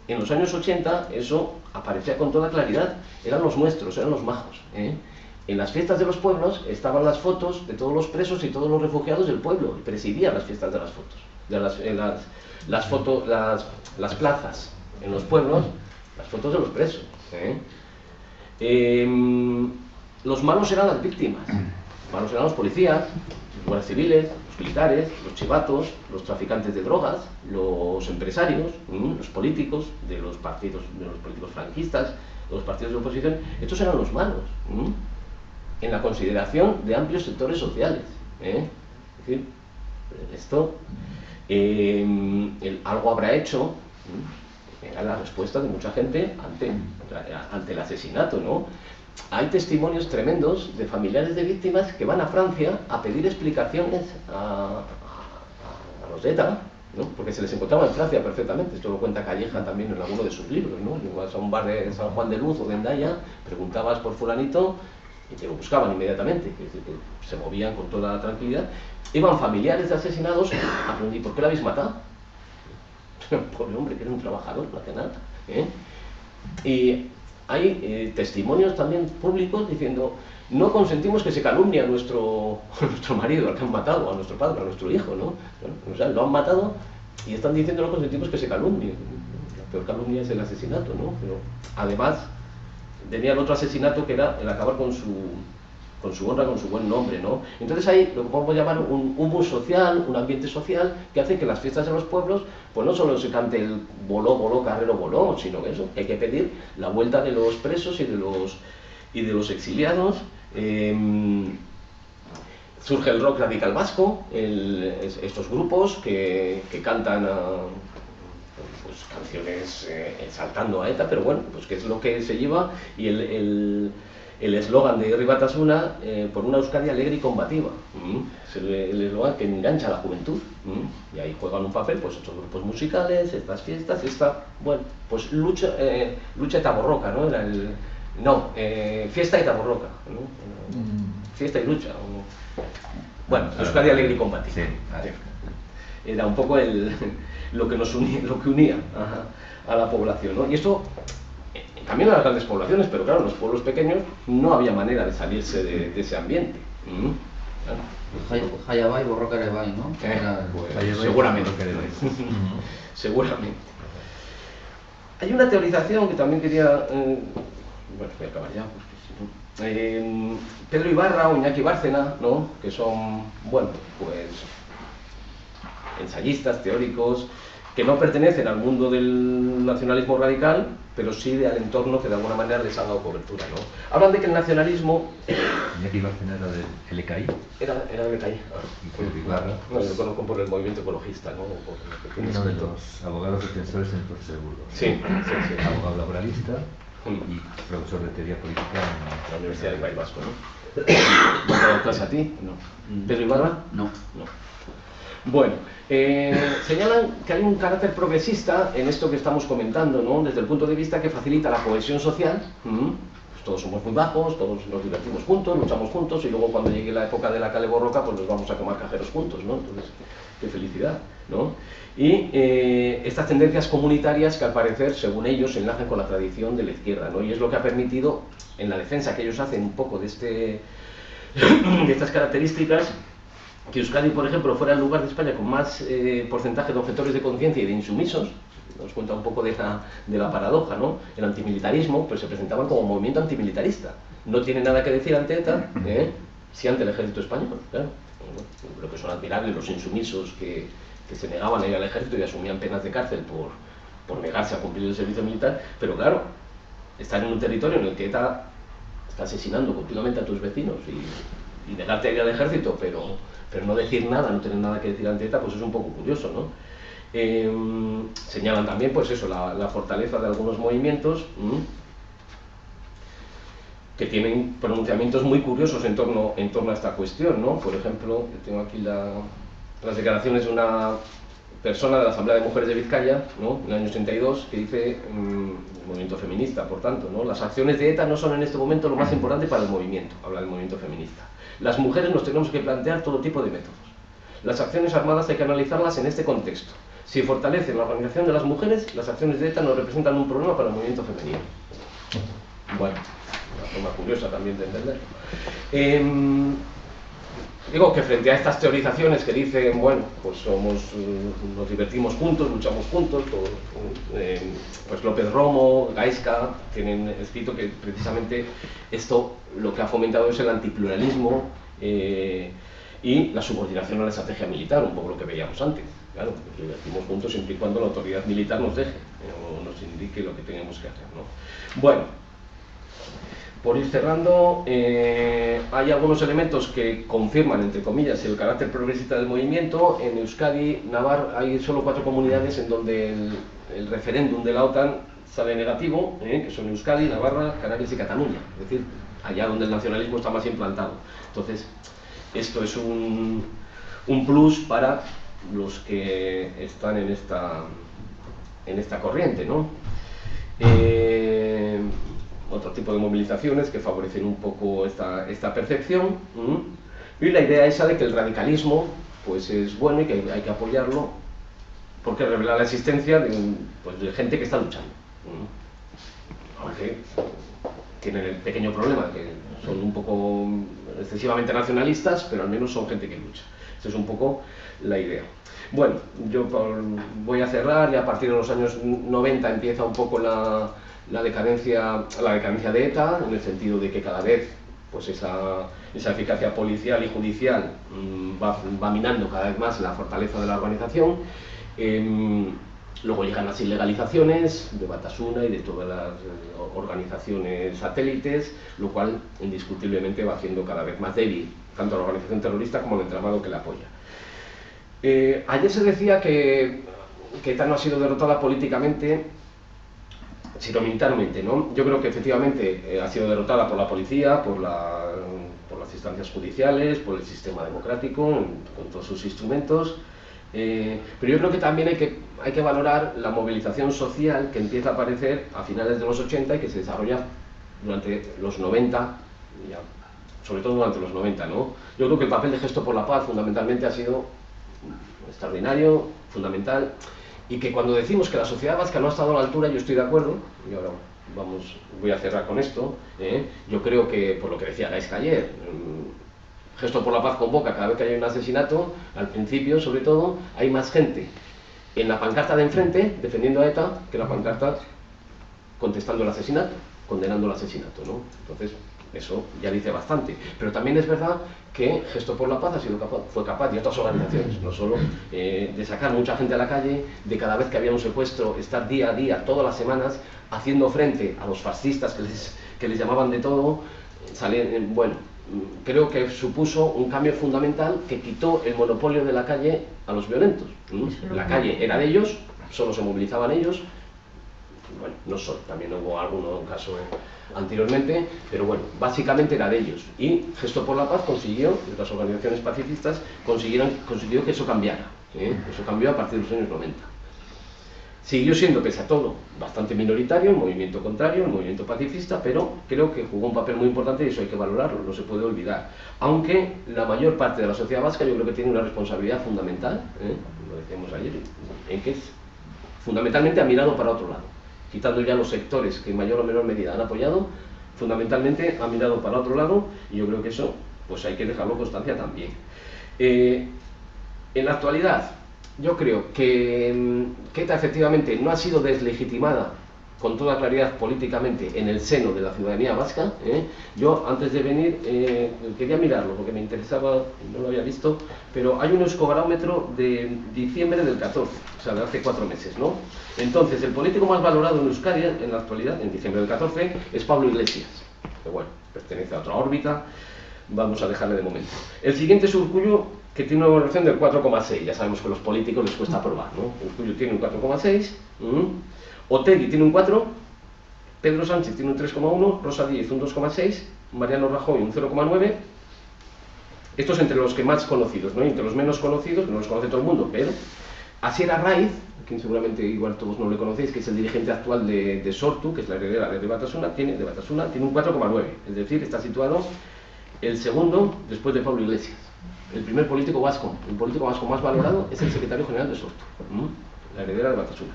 en los años 80, eso aparecía con toda claridad. Eran los nuestros, eran los majos. En las fiestas de los pueblos estaban las fotos de todos los presos y todos los refugiados del pueblo, y presidían las fiestas de las fotos, las plazas en los pueblos, las fotos de los presos. Los malos eran las víctimas, los malos eran los policías, los guardias civiles, los militares, los chivatos, los traficantes de drogas, los empresarios, los políticos de los políticos franquistas, de los partidos de oposición. Estos eran los malos, en la consideración de amplios sectores sociales. Es decir, esto algo habrá hecho. Era la respuesta de mucha gente ante el asesinato, ¿no? Hay testimonios tremendos de familiares de víctimas que van a Francia a pedir explicaciones a los de ETA, ¿no? Porque se les encontraba en Francia perfectamente. Esto lo cuenta Calleja también en alguno de sus libros, ¿no? Ibas a un bar de San Juan de Luz o de Hendaya, preguntabas por fulanito y te lo buscaban inmediatamente, que se movían con toda tranquilidad. Iban familiares de asesinados a preguntar, ¿por qué lo habéis matado? Pobre hombre, que era un trabajador, no hace nada. Y hay testimonios también públicos diciendo, no consentimos que se calumnie a nuestro marido, al que han matado, a nuestro padre, a nuestro hijo, ¿no? Bueno, o sea, lo han matado y están diciendo no consentimos que se calumnie. La peor calumnia es el asesinato, ¿no? Pero además tenía el otro asesinato que era el acabar con su honra, con su buen nombre, ¿no? Entonces hay lo que podemos llamar un bus social, un ambiente social que hace que las fiestas de los pueblos, pues no solo se cante el boló, boló, carrero, boló, sino que eso, que hay que pedir la vuelta de los presos y de los exiliados. Surge el rock radical vasco, estos grupos que cantan pues, canciones exaltando a ETA, pero bueno, pues que es lo que se lleva, y el eslogan de Herri Batasuna, por una Euskadi alegre y combativa. Es el eslogan que engancha a la juventud. Y ahí juegan un papel pues estos grupos musicales, estas fiestas, bueno, pues lucha eta borroka, ¿no? Fiesta eta borroka, ¿no? Fiesta y lucha. Bueno, Euskadi alegre y combativa. Sí, era un poco lo que unía a la población, ¿no? Y esto también en las grandes poblaciones, pero claro, en los pueblos pequeños no había manera de salirse de ese ambiente. Jayabai, borroka ere bai, ¿no? Pues, seguramente. Seguramente. Hay una teorización que también quería... bueno, voy a acabar ya, porque si no... Pedro Ibarra o Iñaki Bárcena, ¿no? Que son, bueno, pues ensayistas, teóricos, que no pertenecen al mundo del nacionalismo radical, pero sí al entorno que de alguna manera les ha dado cobertura, ¿no? Hablan de que el nacionalismo... Iñaki Bárcena era del LKI. Era del LKI. Y Pedro Ibarra. No, lo conozco por el movimiento ecologista, ¿no? Uno de los abogados defensores en Prosegur. Sí. Abogado laboralista y profesor de teoría política en la Universidad del País Vasco, ¿no? ¿Vas a dar clase a ti? No. ¿Pedro Ibarra? No. Bueno, señalan que hay un carácter progresista en esto que estamos comentando, ¿no? Desde el punto de vista que facilita la cohesión social. Pues todos somos muy bajos, todos nos divertimos juntos, luchamos juntos, y luego cuando llegue la época de la Kale Borroka, pues nos vamos a quemar cajeros juntos, ¿no? Entonces, qué felicidad, ¿no? Y estas tendencias comunitarias que al parecer, según ellos, se enlazan con la tradición de la izquierda, ¿no? Y es lo que ha permitido, en la defensa que ellos hacen un poco de estas características, que Euskadi, por ejemplo, fuera el lugar de España con más porcentaje de objetores de conciencia y de insumisos, nos cuenta un poco de la paradoja, ¿no? El antimilitarismo pues se presentaban como movimiento antimilitarista. No tiene nada que decir ante ETA, sí ante el ejército español, claro. Bueno, creo que son admirables los insumisos que se negaban a ir al ejército y asumían penas de cárcel por negarse a cumplir el servicio militar, pero claro, estar en un territorio en el que ETA está asesinando continuamente a tus vecinos y negarte a ir al ejército, pero no decir nada, no tener nada que decir ante ETA, pues es un poco curioso, ¿no? Señalan también, pues eso, la fortaleza de algunos movimientos que tienen pronunciamientos muy curiosos en torno a esta cuestión, ¿no? Por ejemplo, yo tengo aquí las declaraciones de una persona de la Asamblea de Mujeres de Vizcaya, ¿no? En el año 82, que dice, el movimiento feminista, por tanto, ¿no? Las acciones de ETA no son en este momento lo más importante para el movimiento, habla del movimiento feminista. Las mujeres nos tenemos que plantear todo tipo de métodos. Las acciones armadas hay que analizarlas en este contexto. Si fortalecen la organización de las mujeres, las acciones de ETA no representan un problema para el movimiento femenino. Bueno, una forma curiosa también de entenderlo. Digo que frente a estas teorizaciones que dicen, bueno, pues nos divertimos juntos, luchamos juntos, pues López Romo, Gaisca, tienen escrito que precisamente esto lo que ha fomentado es el antipluralismo y la subordinación a la estrategia militar, un poco lo que veíamos antes. Claro, nos divertimos juntos siempre y cuando la autoridad militar nos deje o nos indique lo que tenemos que hacer, ¿no? Bueno, por ir cerrando, hay algunos elementos que confirman, entre comillas, el carácter progresista del movimiento. En Euskadi, Navarra, hay solo 4 comunidades en donde el referéndum de la OTAN sale negativo, que son Euskadi, Navarra, Canarias y Cataluña, es decir, allá donde el nacionalismo está más implantado. Entonces, esto es un plus para los que están en esta corriente, ¿no? Otro tipo de movilizaciones que favorecen un poco esta percepción, y la idea esa de que el radicalismo pues es bueno y que hay que apoyarlo porque revela la existencia de gente que está luchando, aunque tienen el pequeño problema que son un poco excesivamente nacionalistas, pero al menos son gente que lucha. Esta es un poco la idea. Bueno, yo voy a cerrar, y a partir de los años 90 empieza un poco la decadencia de ETA, en el sentido de que cada vez pues esa eficacia policial y judicial va minando cada vez más la fortaleza de la organización. Luego llegan las ilegalizaciones de Batasuna y de todas las organizaciones satélites, lo cual indiscutiblemente va haciendo cada vez más débil tanto a la organización terrorista como al entramado que la apoya. Ayer se decía que ETA no ha sido derrotada políticamente, sino militarmente, ¿no? Yo creo que efectivamente ha sido derrotada por la policía, por las instancias judiciales, por el sistema democrático, con todos sus instrumentos, pero yo creo que también hay que valorar la movilización social que empieza a aparecer a finales de los 80 y que se desarrolla durante los 90, sobre todo durante los 90, ¿no? Yo creo que el papel de Gesto por la Paz fundamentalmente ha sido extraordinario, fundamental, y que cuando decimos que la sociedad vasca no ha estado a la altura, yo estoy de acuerdo, y ahora voy a cerrar con esto. Yo creo que, por lo que decía Gaisca ayer, Gesto por la Paz convoca cada vez que hay un asesinato, al principio sobre todo, hay más gente en la pancarta de enfrente defendiendo a ETA que la pancarta contestando el asesinato, condenando el asesinato, ¿no? Entonces, eso ya dice bastante. Pero también es verdad que Gesto por la Paz fue capaz, y otras organizaciones, no solo, de sacar mucha gente a la calle, de cada vez que había un secuestro, estar día a día, todas las semanas, haciendo frente a los fascistas que les llamaban de todo. Bueno, creo que supuso un cambio fundamental que quitó el monopolio de la calle a los violentos. La calle era de ellos, solo se movilizaban ellos. Bueno, no solo, también hubo algún caso anteriormente, pero bueno, básicamente era de ellos. Y Gesto por la Paz consiguió, y otras organizaciones pacifistas consiguió que eso cambiara. Eso cambió a partir de los años 90. Siguió siendo, pese a todo, bastante minoritario el movimiento contrario, el movimiento pacifista, pero creo que jugó un papel muy importante y eso hay que valorarlo, no se puede olvidar. Aunque la mayor parte de la sociedad vasca yo creo que tiene una responsabilidad fundamental, lo decíamos ayer, en que fundamentalmente ha mirado para otro lado. Quitando ya los sectores que en mayor o menor medida han apoyado, fundamentalmente ha mirado para otro lado, y yo creo que eso pues hay que dejarlo constancia también. En la actualidad, yo creo que ETA efectivamente no ha sido deslegitimada con toda claridad políticamente en el seno de la ciudadanía vasca. Yo antes de venir quería mirarlo porque me interesaba, no lo había visto, pero hay un euskobarómetro de diciembre del 14, o sea, de hace 4 meses, ¿no? Entonces, el político más valorado en Euskadi en la actualidad, en diciembre del 14, es Pablo Iglesias, que bueno, pertenece a otra órbita, vamos a dejarle de momento. El siguiente es Urkullu, que tiene una valoración del 4,6, ya sabemos que a los políticos les cuesta probar, ¿no? Urkullu tiene un 4,6, Otegi tiene un 4, Pedro Sánchez tiene un 3,1, Rosa Díez un 2,6, Mariano Rajoy un 0,9. Estos entre los que más conocidos, ¿no? Y entre los menos conocidos, no los conoce todo el mundo, pero Asier Arraiz, a quien seguramente igual todos no le conocéis, que es el dirigente actual de Sortu, que es la heredera de Batasuna, tiene un 4,9, es decir, está situado el segundo después de Pablo Iglesias. El primer político vasco, el político vasco más valorado es el secretario general de Sortu, la heredera de Batasuna.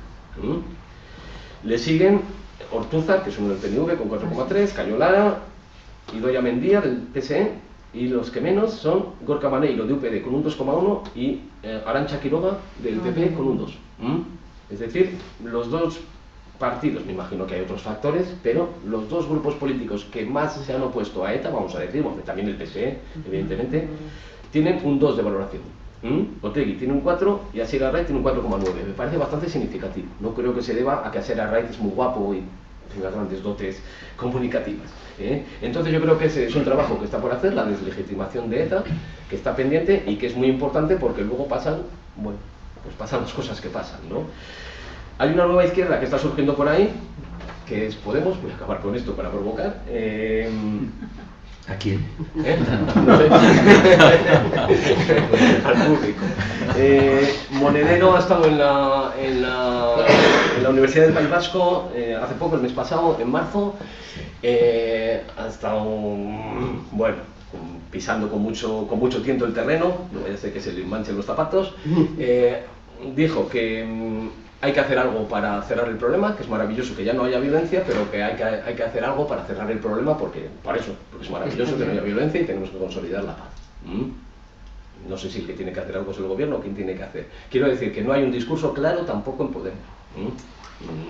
Le siguen Ortúzar, que es uno del PNV, con 4,3, Cayo Lara, Idoia Mendia, del PSE, y los que menos son Gorka Maneiro, de UPD, con un 2,1, y Arantxa Quiroga, del PP, con un 2. Es decir, los dos partidos, me imagino que hay otros factores, pero los dos grupos políticos que más se han opuesto a ETA, vamos a decir, bueno, también el PSE, evidentemente, tienen un 2 de valoración. Otegi tiene un 4 y Asier Arraiz tiene un 4,9. Me parece bastante significativo. No creo que se deba a que Asier Arraiz es muy guapo y tenga grandes dotes comunicativas. Entonces yo creo que ese es un trabajo que está por hacer, la deslegitimación de ETA, que está pendiente y que es muy importante porque luego pasan, bueno, pues pasan las cosas que pasan, ¿no? Hay una nueva izquierda que está surgiendo por ahí, que es Podemos. Voy a acabar con esto para provocar. ¿A quién? No sé. Al público. Monedero ha estado en la Universidad del País Vasco hace poco, el mes pasado, en marzo. Ha estado, bueno, pisando con mucho tiento el terreno, no vaya a ser que se le manchen los zapatos. Dijo que hay que hacer algo para cerrar el problema, que es maravilloso que ya no haya violencia, pero que hay que hacer algo para cerrar el problema porque es maravilloso que no haya violencia y tenemos que consolidar la paz. No sé si el que tiene que hacer algo es el gobierno o quién tiene que hacer. Quiero decir que no hay un discurso claro tampoco en Podemos.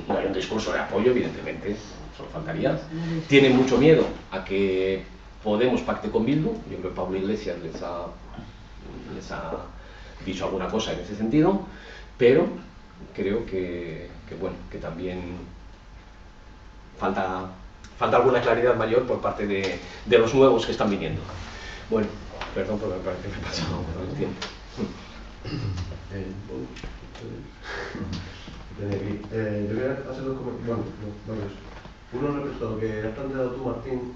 No hay un discurso de apoyo, evidentemente, solo faltaría. Tienen mucho miedo a que Podemos pacte con Bildu. Yo creo que Pablo Iglesias les ha dicho alguna cosa en ese sentido, pero creo que bueno, que también falta alguna claridad mayor por parte de los nuevos que están viniendo. Bueno, perdón, pero me parece que me he pasado el tiempo. Yo voy a hacer dos comentarios. Uno respecto a lo que has planteado tú, Martín,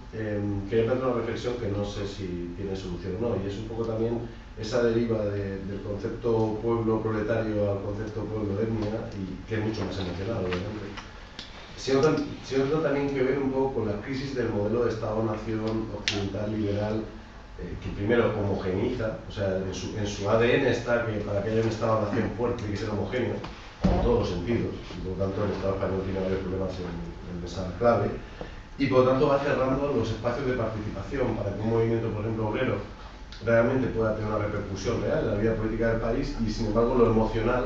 quería plantear una reflexión que no sé si tiene solución o no, y es un poco también esa deriva del concepto pueblo proletario al concepto pueblo etnia, y que es mucho más emocionado, obviamente. Siento también que ver un poco con la crisis del modelo de Estado-Nación occidental liberal, que primero homogeniza, o sea, en su ADN está que para que haya un Estado-Nación fuerte tiene que ser homogéneo, en todos los sentidos, y por lo tanto el Estado español tiene varios problemas en esa clave, y por lo tanto va cerrando los espacios de participación para que un movimiento, por ejemplo, obrero, realmente pueda tener una repercusión real en la vida política del país, y sin embargo lo emocional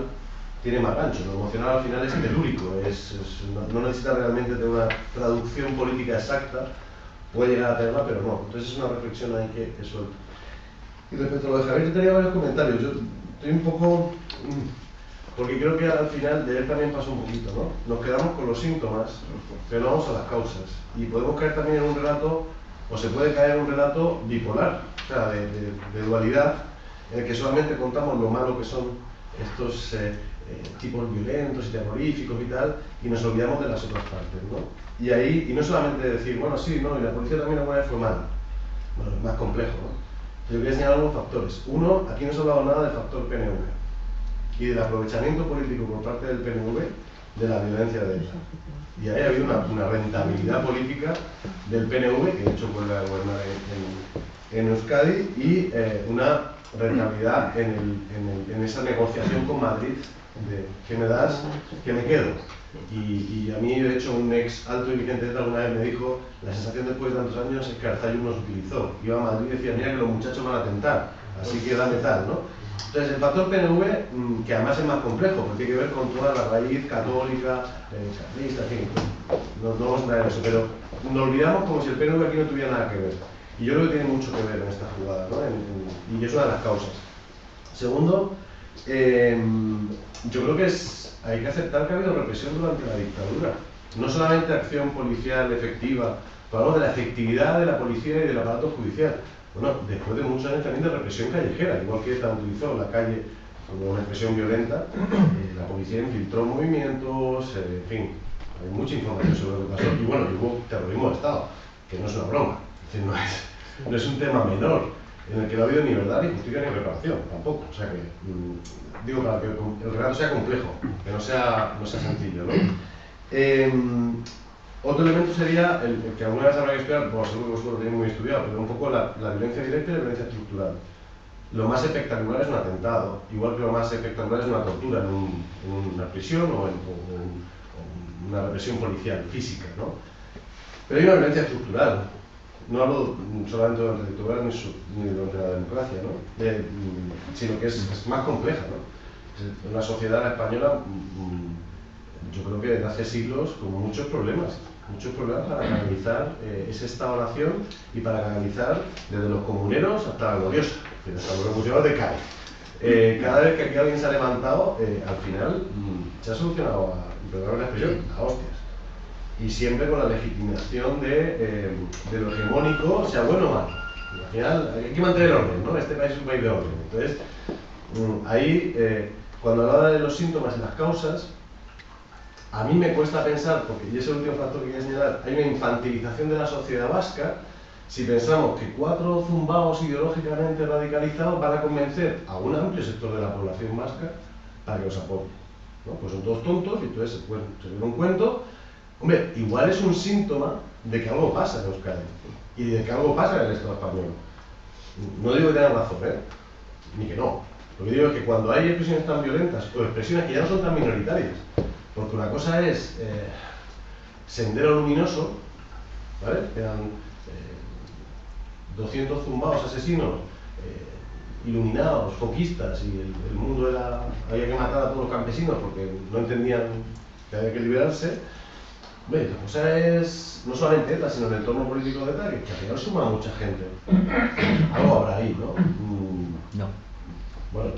tiene más gancho. Lo emocional al final es telúrico, no necesita realmente de una traducción política exacta, puede llegar a tenerla, pero no. Entonces es una reflexión ahí que suelto. Y respecto a lo de Javier, yo tenía varios comentarios. Yo estoy un poco... porque creo que al final de él también pasa un poquito, ¿no? Nos quedamos con los síntomas, pero no vamos a las causas. Y podemos caer también en un relato, o se puede caer en un relato bipolar, o sea, de dualidad, en el que solamente contamos lo malo que son estos tipos violentos y terroríficos y tal, y nos olvidamos de las otras partes, ¿no? Y ahí, y no solamente decir, bueno, sí, no, y la policía también alguna vez fue mala. Bueno, es más complejo, ¿no? Yo quería señalar algunos factores. Uno, aquí no se ha hablado nada del factor PNV y del aprovechamiento político por parte del PNV de la violencia de ETA. Y ahí ha habido una rentabilidad política del PNV, que de hecho vuelve a gobernar en Euskadi, y una rentabilidad en esa negociación con Madrid de ¿qué me das? ¿Qué me quedo? Y a mí, de hecho, un ex alto dirigente de ETA alguna vez me dijo, la sensación después de tantos años es que Arzayus nos utilizó. Iba a Madrid y decía, mira que los muchachos van a tentar, así que dame tal, ¿no? Entonces, el factor PNV, que además es más complejo, porque tiene que ver con toda la raíz católica, carlista, en fin, no vamos a entrar en eso, pero nos olvidamos como si el PNV aquí no tuviera nada que ver. Y yo creo que tiene mucho que ver en esta jugada, ¿no? Y es una de las causas. Segundo, yo creo que hay que aceptar que ha habido represión durante la dictadura. No solamente acción policial efectiva, hablamos de la efectividad de la policía y del aparato judicial. Bueno, después de muchos años también de represión callejera, igual que ETA utilizó la calle como una expresión violenta, la policía infiltró movimientos, en fin, hay mucha información sobre lo que pasó. Y bueno, hubo terrorismo de Estado, que no es una broma, es decir, no es un tema menor, en el que no ha habido ni verdad, ni justicia, ni reparación, tampoco. O sea que, digo, para que el relato sea complejo, que no sea sencillo, ¿no? Otro elemento sería el que alguna vez habrá que estudiar, bueno, seguro que vosotros lo tenéis muy estudiado, pero un poco la violencia directa y la violencia estructural. Lo más espectacular es un atentado, igual que lo más espectacular es una tortura en una prisión o en una represión policial, física, ¿no? Pero hay una violencia estructural. No hablo solamente de la dictadura ni de la democracia, ¿no? Sino que es más compleja, ¿no? Una sociedad española, yo creo que desde hace siglos con muchos problemas para canalizar ese Estado-nación y para canalizar desde los comuneros hasta la gloriosa, hasta los revolucionarios de Cádiz. Cada vez que aquí alguien se ha levantado, al final se ha solucionado, perdón la expresión, a hostias. Y siempre con la legitimación de lo hegemónico, sea bueno o malo. Al final hay que mantener el orden, ¿no? Este país es un país de orden. Entonces, ahí, cuando hablaba de los síntomas y las causas, a mí me cuesta pensar, porque y ese es el último factor que quiero señalar, hay una infantilización de la sociedad vasca si pensamos que 4 zumbaos ideológicamente radicalizados van a convencer a un amplio sector de la población vasca para que los apoye, ¿no? Pues son todos tontos y entonces se viene un cuento. Hombre, igual es un síntoma de que algo pasa en Euskadi y de que algo pasa en el Estado español. No digo que tengan razón, ni que no. Lo que digo es que cuando hay expresiones tan violentas o expresiones que ya no son tan minoritarias, porque una cosa es Sendero Luminoso, ¿vale? Eran 200 zumbaos asesinos, iluminados, foquistas, y el mundo había que matar a todos los campesinos porque no entendían que había que liberarse. Bueno, la cosa es no solamente ETA, sino el entorno político de ETA, que al final suma a mucha gente. Algo habrá ahí, ¿no? No. Bueno,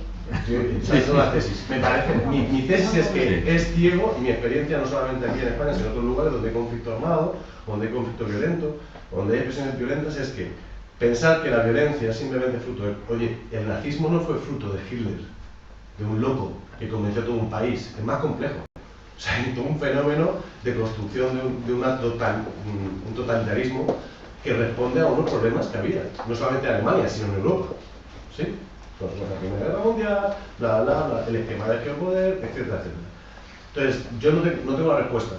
esas son las tesis. Me parece, mi tesis es que es ciego, y mi experiencia no solamente aquí en España, sino en otros lugares donde hay conflicto armado, donde hay conflicto violento, donde hay expresiones violentas, es que pensar que la violencia es simplemente fruto de... Oye, el nazismo no fue fruto de Hitler, de un loco que convenció a todo un país, es más complejo. O sea, hay todo un fenómeno de construcción de un totalitarismo que responde a unos problemas que había, no solamente en Alemania, sino en Europa. ¿Sí? Pues la Primera Guerra Mundial, el esquema de geopoder, etcétera, etcétera. Entonces, yo no tengo la respuesta,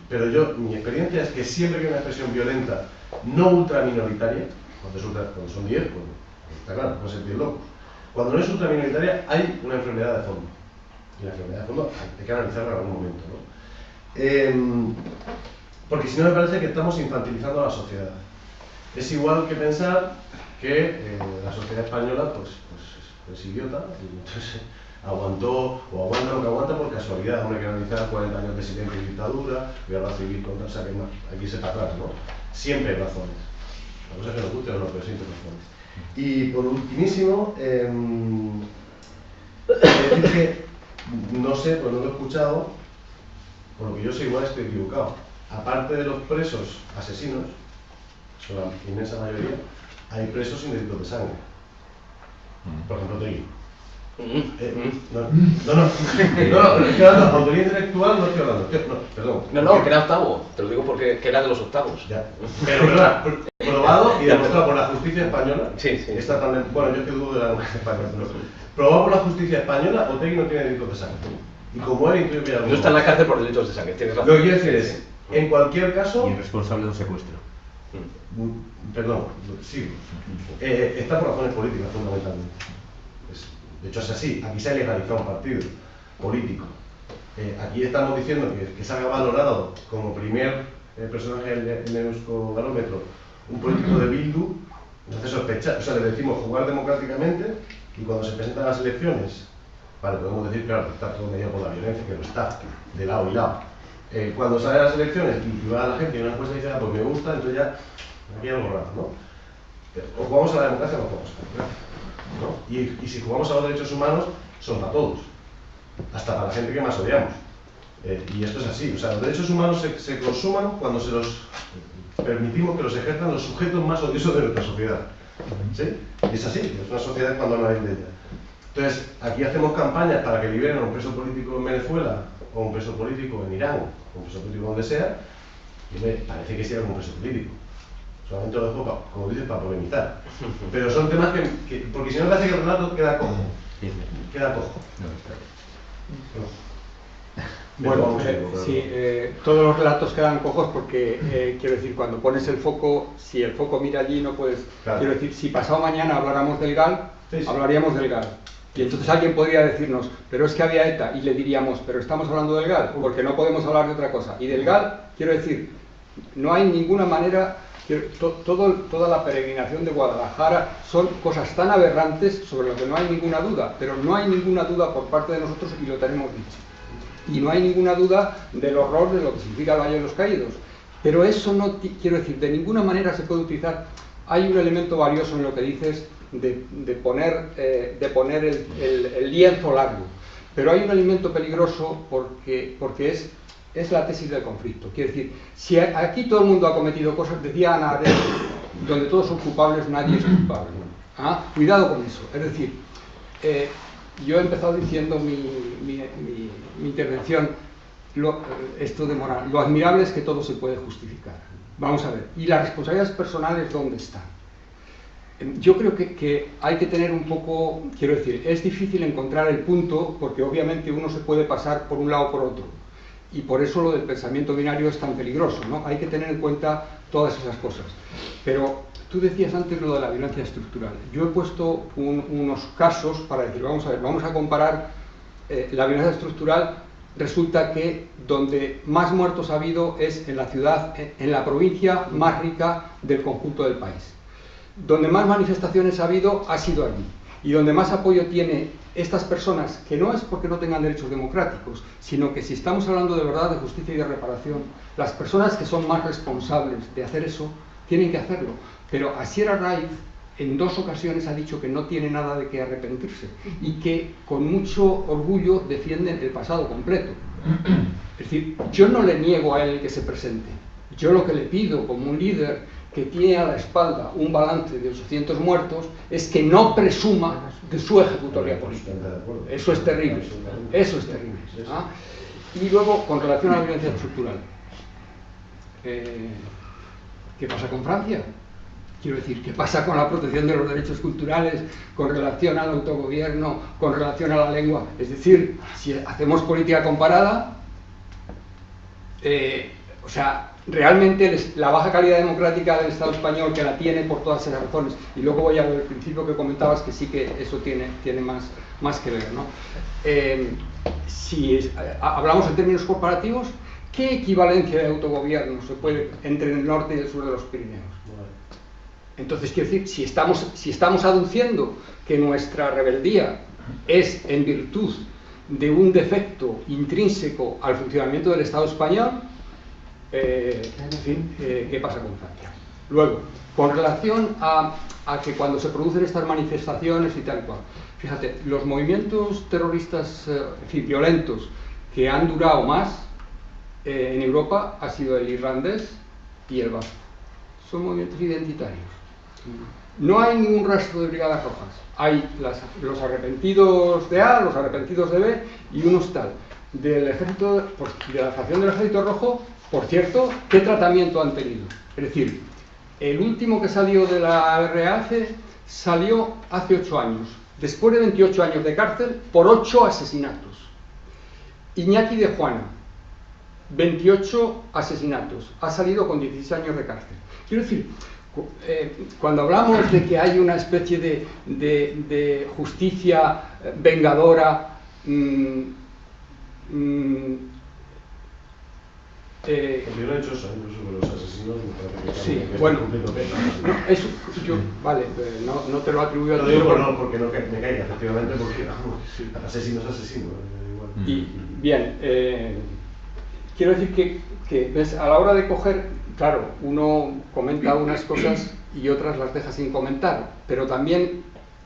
pero mi experiencia es que siempre que hay una expresión violenta, no ultraminoritaria, cuando son 10, pues está claro, pueden ser 10 locos. Cuando no es ultraminoritaria, hay una enfermedad de fondo. Y la enfermedad de fondo hay que analizarla en algún momento, ¿no? Porque si no, me parece que estamos infantilizando a la sociedad. Es igual que pensar que la sociedad española pues es idiota y entonces aguantó o aguanta lo que aguanta por casualidad. Hombre, que analizar 40 años de silencio y dictadura, guerra civil contra, o sea, que aquí se para atrás, ¿no? Siempre hay razones. La cosa es que nos guste o no, pero siempre hay razones. Y por ultimísimo, decir que no sé, pues no lo he escuchado, por lo que yo sé igual estoy equivocado. Aparte de los presos asesinos, son la inmensa mayoría, hay presos sin delitos de sangre. Por ejemplo, Tegui. No, estoy hablando de autoría intelectual, no estoy hablando. Perdón. No, que era octavo. Te lo digo porque que era de los octavos. Ya. Pero verdad, probado y demostrado por la justicia española. Sí. Está tan, bueno, yo que dudo de la justicia española, pero probado por la justicia española, Otegi no tiene delitos de sangre. Y como él intuye que no está en la cárcel por delitos de sangre, tienes razón. Lo que quiero decir es, en cualquier caso... Y responsable de un secuestro. Perdón, sigo. Está por razones políticas, fundamentalmente. De hecho es así, aquí se ha legalizado un partido político. Aquí estamos diciendo que se ha valorado como primer personaje en el Euskobarómetro un político de Bildu, nos hace sospechar, o sea, le decimos jugar democráticamente, Y cuando se presentan las elecciones, vale, podemos decir, claro, que está todo mediado por la violencia, que lo está, de lado y lado. Cuando salen las elecciones y va la gente y una encuesta dice, ah, pues me gusta, entonces ya, aquí hay algo raro, ¿no? O jugamos a la democracia o no jugamos a la democracia, ¿no? Y si jugamos a los derechos humanos, son para todos, hasta para la gente que más odiamos. Y esto es así, o sea, los derechos humanos se consuman cuando se los permitimos que los ejerzan los sujetos más odiosos de nuestra sociedad. ¿Sí? Y es así, es una sociedad cuando no hay de ella. Entonces, aquí hacemos campañas para que liberen a un preso político en Venezuela, o un preso político en Irán, o un preso político donde sea, y me parece que sea un preso político. Solamente lo dejo, como dices, para polemizar. Pero son temas que porque si no parece que el relato queda cojo. Queda cojo. Bueno, sí, todos los relatos quedan cojos porque, quiero decir, cuando pones el foco, si el foco mira allí no puedes... Claro. Quiero decir, si pasado mañana habláramos del GAL, sí. Hablaríamos del GAL. Y entonces alguien podría decirnos, pero es que había ETA, y le diríamos, pero estamos hablando del GAL, porque no podemos hablar de otra cosa. Y del GAL, quiero decir, no hay ninguna manera... Toda la peregrinación de Guadalajara son cosas tan aberrantes sobre lo que no hay ninguna duda, pero no hay ninguna duda por parte de nosotros y lo tenemos dicho. Y no hay ninguna duda del horror de lo que significa el Valle de los Caídos. Pero eso no, quiero decir, de ninguna manera se puede utilizar. Hay un elemento valioso en lo que dices de poner el lienzo largo. Pero hay un elemento peligroso porque es la tesis del conflicto. Quiero decir, si aquí todo el mundo ha cometido cosas, decía Ana Arendt, donde todos son culpables, nadie es culpable. ¿Ah? Cuidado con eso. Es decir, yo he empezado diciendo mi intervención, esto de moral. Lo admirable es que todo se puede justificar. Vamos a ver. ¿Y las responsabilidades personales dónde están? Yo creo que hay que tener un poco, quiero decir, es difícil encontrar el punto porque obviamente uno se puede pasar por un lado o por otro. Y por eso lo del pensamiento binario es tan peligroso, ¿no? Hay que tener en cuenta todas esas cosas. Pero tú decías antes lo de la violencia estructural. Yo he puesto unos casos para decir, vamos a ver, vamos a comparar la violencia estructural. Resulta que donde más muertos ha habido es en la ciudad, en la provincia más rica del conjunto del país. Donde más manifestaciones ha habido ha sido allí. Y donde más apoyo tiene estas personas, que no es porque no tengan derechos democráticos, sino que si estamos hablando de verdad de justicia y de reparación, las personas que son más responsables de hacer eso, tienen que hacerlo. Pero Asier Arraiz en 2 ocasiones ha dicho que no tiene nada de qué arrepentirse y que con mucho orgullo defienden el pasado completo. Es decir, yo no le niego a él que se presente. Yo lo que le pido como un líder que tiene a la espalda un balance de 800 muertos es que no presuma de su ejecutoria política. Eso es terrible. Eso es terrible. ¿Ah? Y luego, con relación a la violencia estructural, ¿qué pasa con Francia? Quiero decir, ¿qué pasa con la protección de los derechos culturales, con relación al autogobierno, con relación a la lengua? Es decir, si hacemos política comparada, o sea, realmente la baja calidad democrática del Estado español, que la tiene por todas esas razones, y luego voy al principio que comentabas, que sí que eso tiene más que ver, ¿no? Si hablamos en términos comparativos, ¿qué equivalencia de autogobierno se puede entre el norte y el sur de los Pirineos? Entonces, quiero decir, si estamos aduciendo que nuestra rebeldía es en virtud de un defecto intrínseco al funcionamiento del Estado español, en fin, ¿qué pasa con Francia? Luego, con relación a que cuando se producen estas manifestaciones y tal y cual, fíjate, los movimientos terroristas, en fin, violentos, que han durado más en Europa ha sido el irlandés y el vasco. Son movimientos identitarios. No hay ningún rastro de brigadas rojas. Hay los arrepentidos de A, los arrepentidos de B y unos tal. Del ejército, de la facción del Ejército Rojo, por cierto, ¿qué tratamiento han tenido? Es decir, el último que salió de la RAF salió hace 8 años, después de 28 años de cárcel por 8 asesinatos. Iñaki de Juana, 28 asesinatos, ha salido con 16 años de cárcel. Quiero decir, cuando hablamos de que hay una especie de justicia vengadora, Yo no he hecho eso, incluso con los asesinos, me parece que Sí, que bueno, cumpliendo penas. no, eso, yo, vale, no te lo atribuyo a Lo ti. digo pero- no, porque no me caiga, efectivamente, porque asesino es asesino. Igual. Y bien, quiero decir que ¿ves? A la hora de coger, claro, uno comenta unas cosas y otras las deja sin comentar, pero también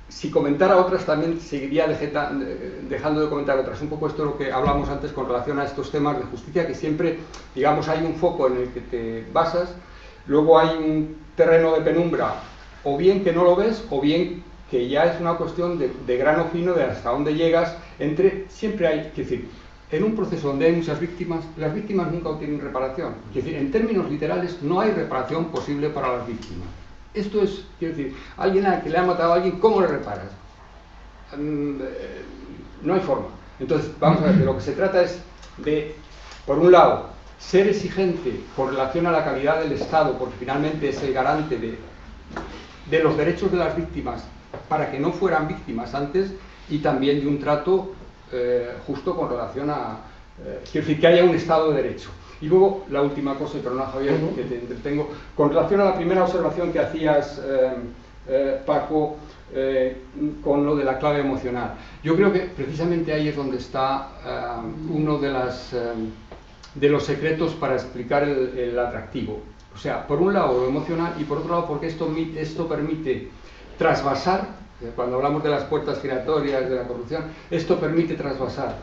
si comentara otras también seguiría dejando de comentar otras. Un poco esto es lo que hablamos antes con relación a estos temas de justicia, que siempre, digamos, hay un foco en el que te basas, luego hay un terreno de penumbra, o bien que no lo ves, o bien que ya es una cuestión de grano fino, de hasta dónde llegas, siempre hay, es decir, en un proceso donde hay muchas víctimas, las víctimas nunca obtienen reparación. Es decir, en términos literales, no hay reparación posible para las víctimas. Esto es, quiero decir, alguien a que le ha matado a alguien, ¿cómo le reparas? No hay forma. Entonces, vamos a ver, de lo que se trata es de, por un lado, ser exigente con relación a la calidad del Estado, porque finalmente es el garante de los derechos de las víctimas para que no fueran víctimas antes, y también de un trato justo con relación a, quiero decir, que haya un Estado de Derecho. Y luego, la última cosa, y perdona Javier, que te entretengo, con relación a la primera observación que hacías, Paco, con lo de la clave emocional. Yo creo que precisamente ahí es donde está uno de los secretos para explicar el atractivo. O sea, por un lado lo emocional y por otro lado porque esto permite trasvasar, cuando hablamos de las puertas giratorias, de la corrupción, esto permite trasvasar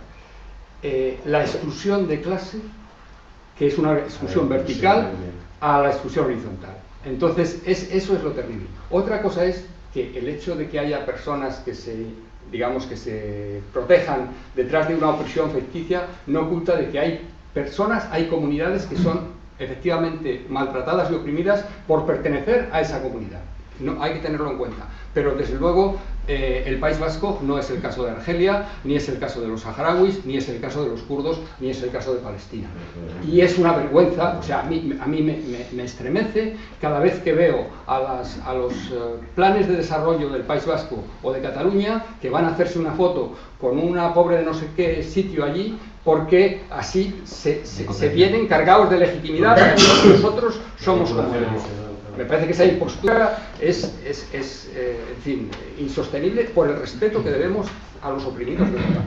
la exclusión de clase, que es una exclusión vertical, a la exclusión horizontal. Entonces, eso es lo terrible. Otra cosa es que el hecho de que haya personas que se protejan detrás de una opresión ficticia no oculta de que hay personas, hay comunidades que son efectivamente maltratadas y oprimidas por pertenecer a esa comunidad. No, hay que tenerlo en cuenta. Pero desde luego el País Vasco no es el caso de Argelia, ni es el caso de los saharauis, ni es el caso de los kurdos, ni es el caso de Palestina. Y es una vergüenza, o sea, a mí me estremece cada vez que veo a los planes de desarrollo del País Vasco o de Cataluña que van a hacerse una foto con una pobre de no sé qué sitio allí, porque así se vienen cargados de legitimidad para que nosotros somos como ellos. Me parece que esa impostura es en fin, insostenible por el respeto que debemos a los oprimidos de Europa.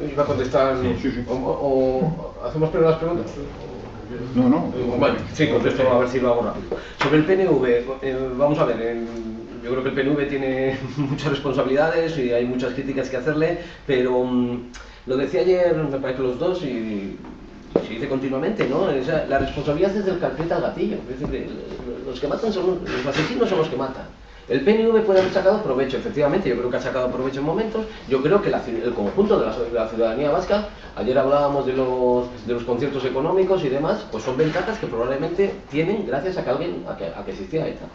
¿Iba a contestar? ¿O hacemos primero las preguntas? No. Bueno, sí, contesto a ver si lo hago rápido. Sobre el PNV, vamos a ver, yo creo que el PNV tiene muchas responsabilidades y hay muchas críticas que hacerle, pero lo decía ayer, me parece que los dos, y se dice continuamente, ¿no? La responsabilidad es del carpeta al gatillo. Es decir, los que matan son los asesinos, son los que matan. El PNV puede haber sacado provecho, efectivamente, yo creo que ha sacado provecho en momentos. Yo creo que el conjunto de la ciudadanía vasca, ayer hablábamos de los conciertos económicos y demás, pues son ventajas que probablemente tienen gracias a que existía ETA.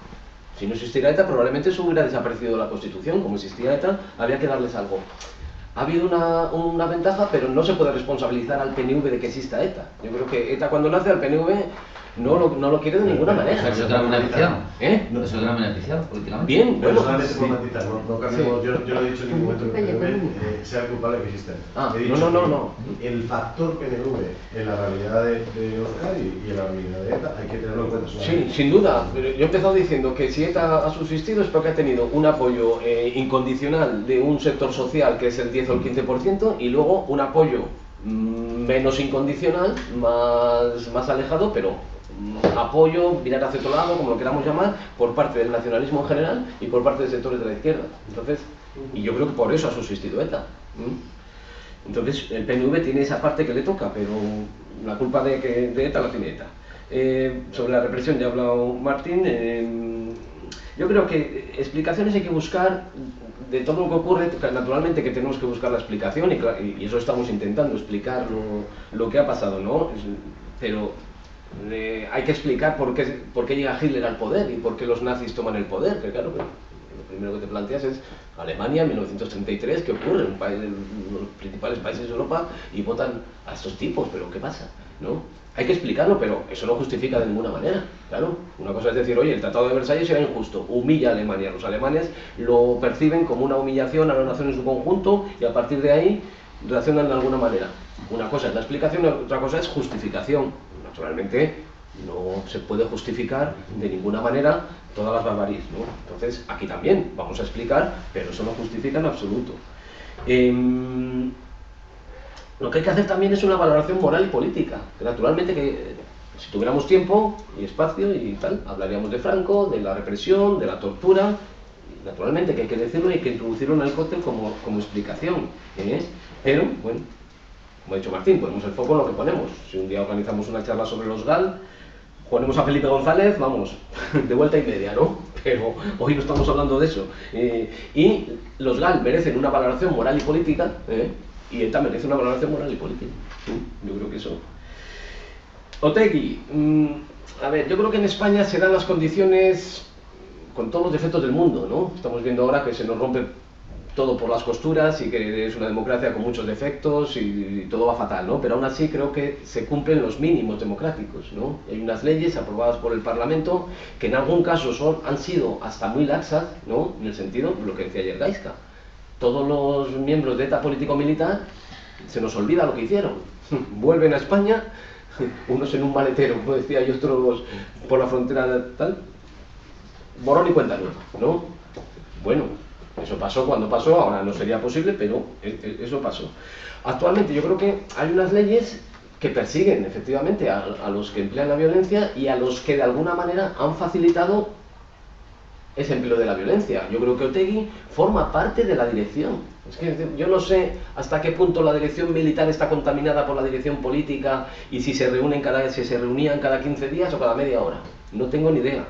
Si no existiera ETA, probablemente eso hubiera desaparecido de la Constitución. Como existía ETA, había que darles algo. Ha habido una ventaja, pero no se puede responsabilizar al PNV de que exista ETA. Yo creo que ETA, cuando nace, al PNV no lo quiere de ninguna manera. Eso te lo han beneficiado. No. Eso te lo han beneficiado políticamente. Bien, Pero bueno. solamente por matizar, no cambiemos, yo no he dicho en ningún momento que el PNV sea el culpable de que exista. He dicho no. que el factor PNV en la realidad de Euskadi y en la realidad de ETA hay que tenerlo en cuenta. Sí, sin duda. Yo he empezado diciendo que si ETA ha subsistido es porque ha tenido un apoyo incondicional de un sector social que es el 10 o el 15% y luego un apoyo menos incondicional, más alejado, pero apoyo, mirar hacia otro lado, como lo queramos llamar, por parte del nacionalismo en general y por parte de sectores de la izquierda. Entonces, y yo creo que por eso ha subsistido ETA. Entonces, el PNV tiene esa parte que le toca, pero la culpa de ETA la tiene ETA. Sobre la represión ya ha hablado Martín. Yo creo que explicaciones hay que buscar de todo lo que ocurre. Naturalmente que tenemos que buscar la explicación y eso estamos intentando, explicar lo que ha pasado, ¿no? Pero hay que explicar por qué llega Hitler al poder y por qué los nazis toman el poder, que claro, lo primero que te planteas es Alemania, 1933, ¿qué ocurre? Un país de los principales países de Europa y votan a estos tipos, pero ¿qué pasa? ¿No? Hay que explicarlo, pero eso no justifica de ninguna manera, claro. Una cosa es decir, oye, el Tratado de Versalles era injusto, humilla a Alemania. Los alemanes lo perciben como una humillación a la nación en su conjunto y a partir de ahí reaccionan de alguna manera. Una cosa es la explicación, otra cosa es justificación. Naturalmente, no se puede justificar de ninguna manera todas las barbaries, ¿no? Entonces, aquí también vamos a explicar, pero eso no justifica en absoluto. Lo que hay que hacer también es una valoración moral y política. Que naturalmente, que si tuviéramos tiempo y espacio y tal, hablaríamos de Franco, de la represión, de la tortura. Y naturalmente que hay que decirlo y hay que introducirlo en el cóctel como explicación. Pero, bueno, como ha dicho Martín, ponemos el foco en lo que ponemos. Si un día organizamos una charla sobre los GAL, ponemos a Felipe González, vamos, de vuelta y media, ¿no? Pero hoy no estamos hablando de eso. Y los GAL merecen una valoración moral y política, y ETA merece una valoración moral y política. Yo creo que eso. Otegi, a ver, yo creo que en España se dan las condiciones con todos los defectos del mundo, ¿no? Estamos viendo ahora que se nos rompe todo por las costuras y que es una democracia con muchos defectos y todo va fatal, ¿no? Pero aún así creo que se cumplen los mínimos democráticos, ¿no? Hay unas leyes aprobadas por el Parlamento que en algún caso han sido hasta muy laxas, ¿no? En el sentido, lo que decía ayer Gaisca, todos los miembros de ETA político-militar se nos olvida lo que hicieron, vuelven a España, unos en un maletero, como decía, y otros por la frontera tal, borrón y cuenta nueva, ¿no? Bueno, eso pasó cuando pasó, ahora no sería posible, pero eso pasó. Actualmente yo creo que hay unas leyes que persiguen efectivamente a los que emplean la violencia y a los que de alguna manera han facilitado ese empleo de la violencia. Yo creo que Otegi forma parte de la dirección. Es que yo no sé hasta qué punto la dirección militar está contaminada por la dirección política y si se reunían cada 15 días o cada media hora. No tengo ni idea,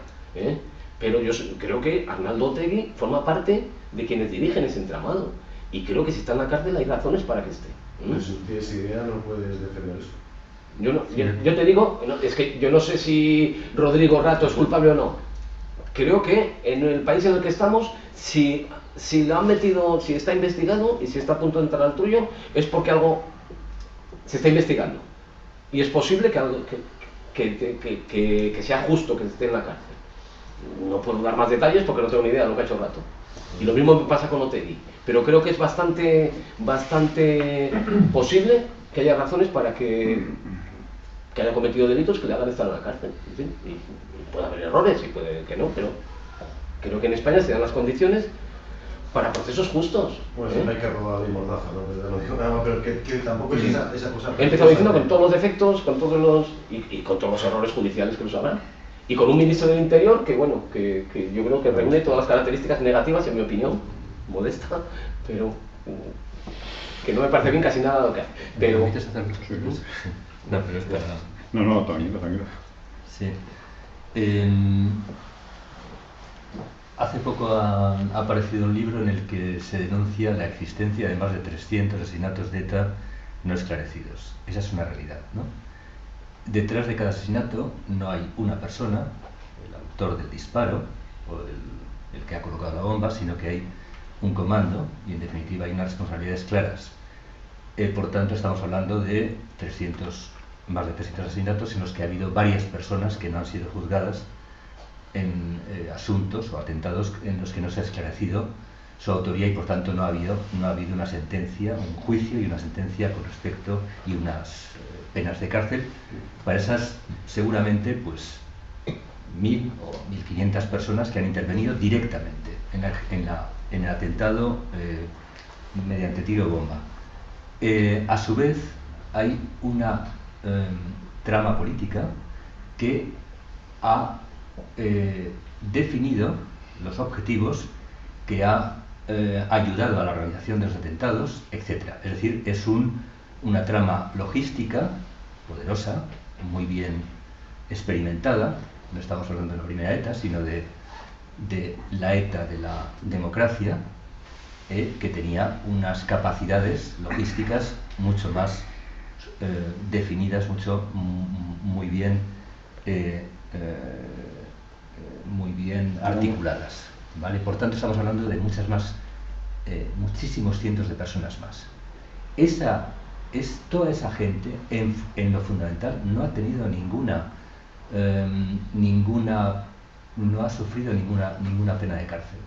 pero yo creo que Arnaldo Otegi forma parte de quienes dirigen ese entramado. Y creo que si está en la cárcel hay razones para que esté. Pues si tienes idea no puedes defender eso. Yo te digo, es que yo no sé si Rodrigo Rato es culpable o no. Creo que en el país en el que estamos, si lo han metido, si está investigado y si está a punto de entrar al tuyo, es porque algo se está investigando. Y es posible que sea justo que esté en la cárcel. No puedo dar más detalles porque no tengo ni idea de lo que ha hecho Rato. Y lo mismo me pasa con Otegi. Pero creo que es bastante posible que haya razones para que haya cometido delitos que le hagan estar en la cárcel. En fin, y puede haber errores y puede que no, pero creo que en España se dan las condiciones para procesos justos. Pues no hay que robar la mordaza, ¿no? No digo nada más, pero que tampoco es esa cosa. He empezado diciendo con todos los defectos, con todos los y con todos los errores judiciales que los habrá. Y con un ministro del Interior que, bueno, que yo creo que reúne todas las características negativas, en mi opinión, modesta, pero que no me parece bien casi nada lo que hace. Pero... ¿Me permites hacer muchas cosas? No, pero es para... No, tranquilo. Sí. Hace poco ha aparecido un libro en el que se denuncia la existencia de más de 300 asesinatos de ETA no esclarecidos. Esa es una realidad, ¿no? Detrás de cada asesinato no hay una persona, el autor del disparo o el que ha colocado la bomba, sino que hay un comando y en definitiva hay unas responsabilidades claras. Por tanto, estamos hablando de más de 300 asesinatos en los que ha habido varias personas que no han sido juzgadas en asuntos o atentados en los que no se ha esclarecido su autoría y por tanto no ha habido una sentencia, un juicio y una sentencia con respecto y unas penas de cárcel para esas seguramente pues 1.000 o 1.500 personas que han intervenido directamente en el atentado mediante tiro de bomba. A su vez hay una trama política que ha definido los objetivos, que ha ayudado a la organización de los atentados, etc. Es decir, es una trama logística poderosa, muy bien experimentada. No estamos hablando de la primera ETA, sino de la ETA de la democracia, que tenía unas capacidades logísticas mucho más definidas, muy bien articuladas, ¿vale? Por tanto, estamos hablando de muchísimos cientos de personas más. Toda esa gente, en lo fundamental, no ha tenido no ha sufrido ninguna pena de cárcel.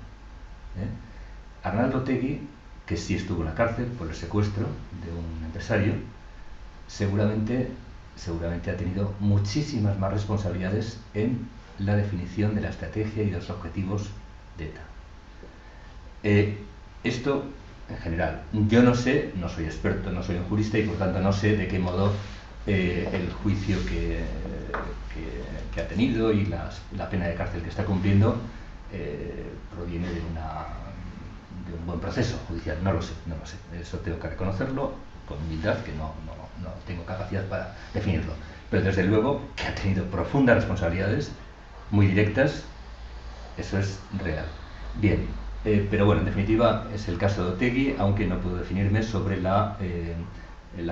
Arnaldo Otegi, que sí estuvo en la cárcel por el secuestro de un empresario, seguramente ha tenido muchísimas más responsabilidades en la definición de la estrategia y de los objetivos de ETA. Esto en general. Yo no sé, no soy experto, no soy un jurista y por tanto no sé de qué modo el juicio que ha tenido y la pena de cárcel que está cumpliendo proviene de un buen proceso judicial. No lo sé. Eso tengo que reconocerlo con humildad, que no tengo capacidad para definirlo. Pero desde luego que ha tenido profundas responsabilidades, muy directas, eso es real. Bien, pero bueno, en definitiva es el caso de Otegi, aunque no puedo definirme sobre la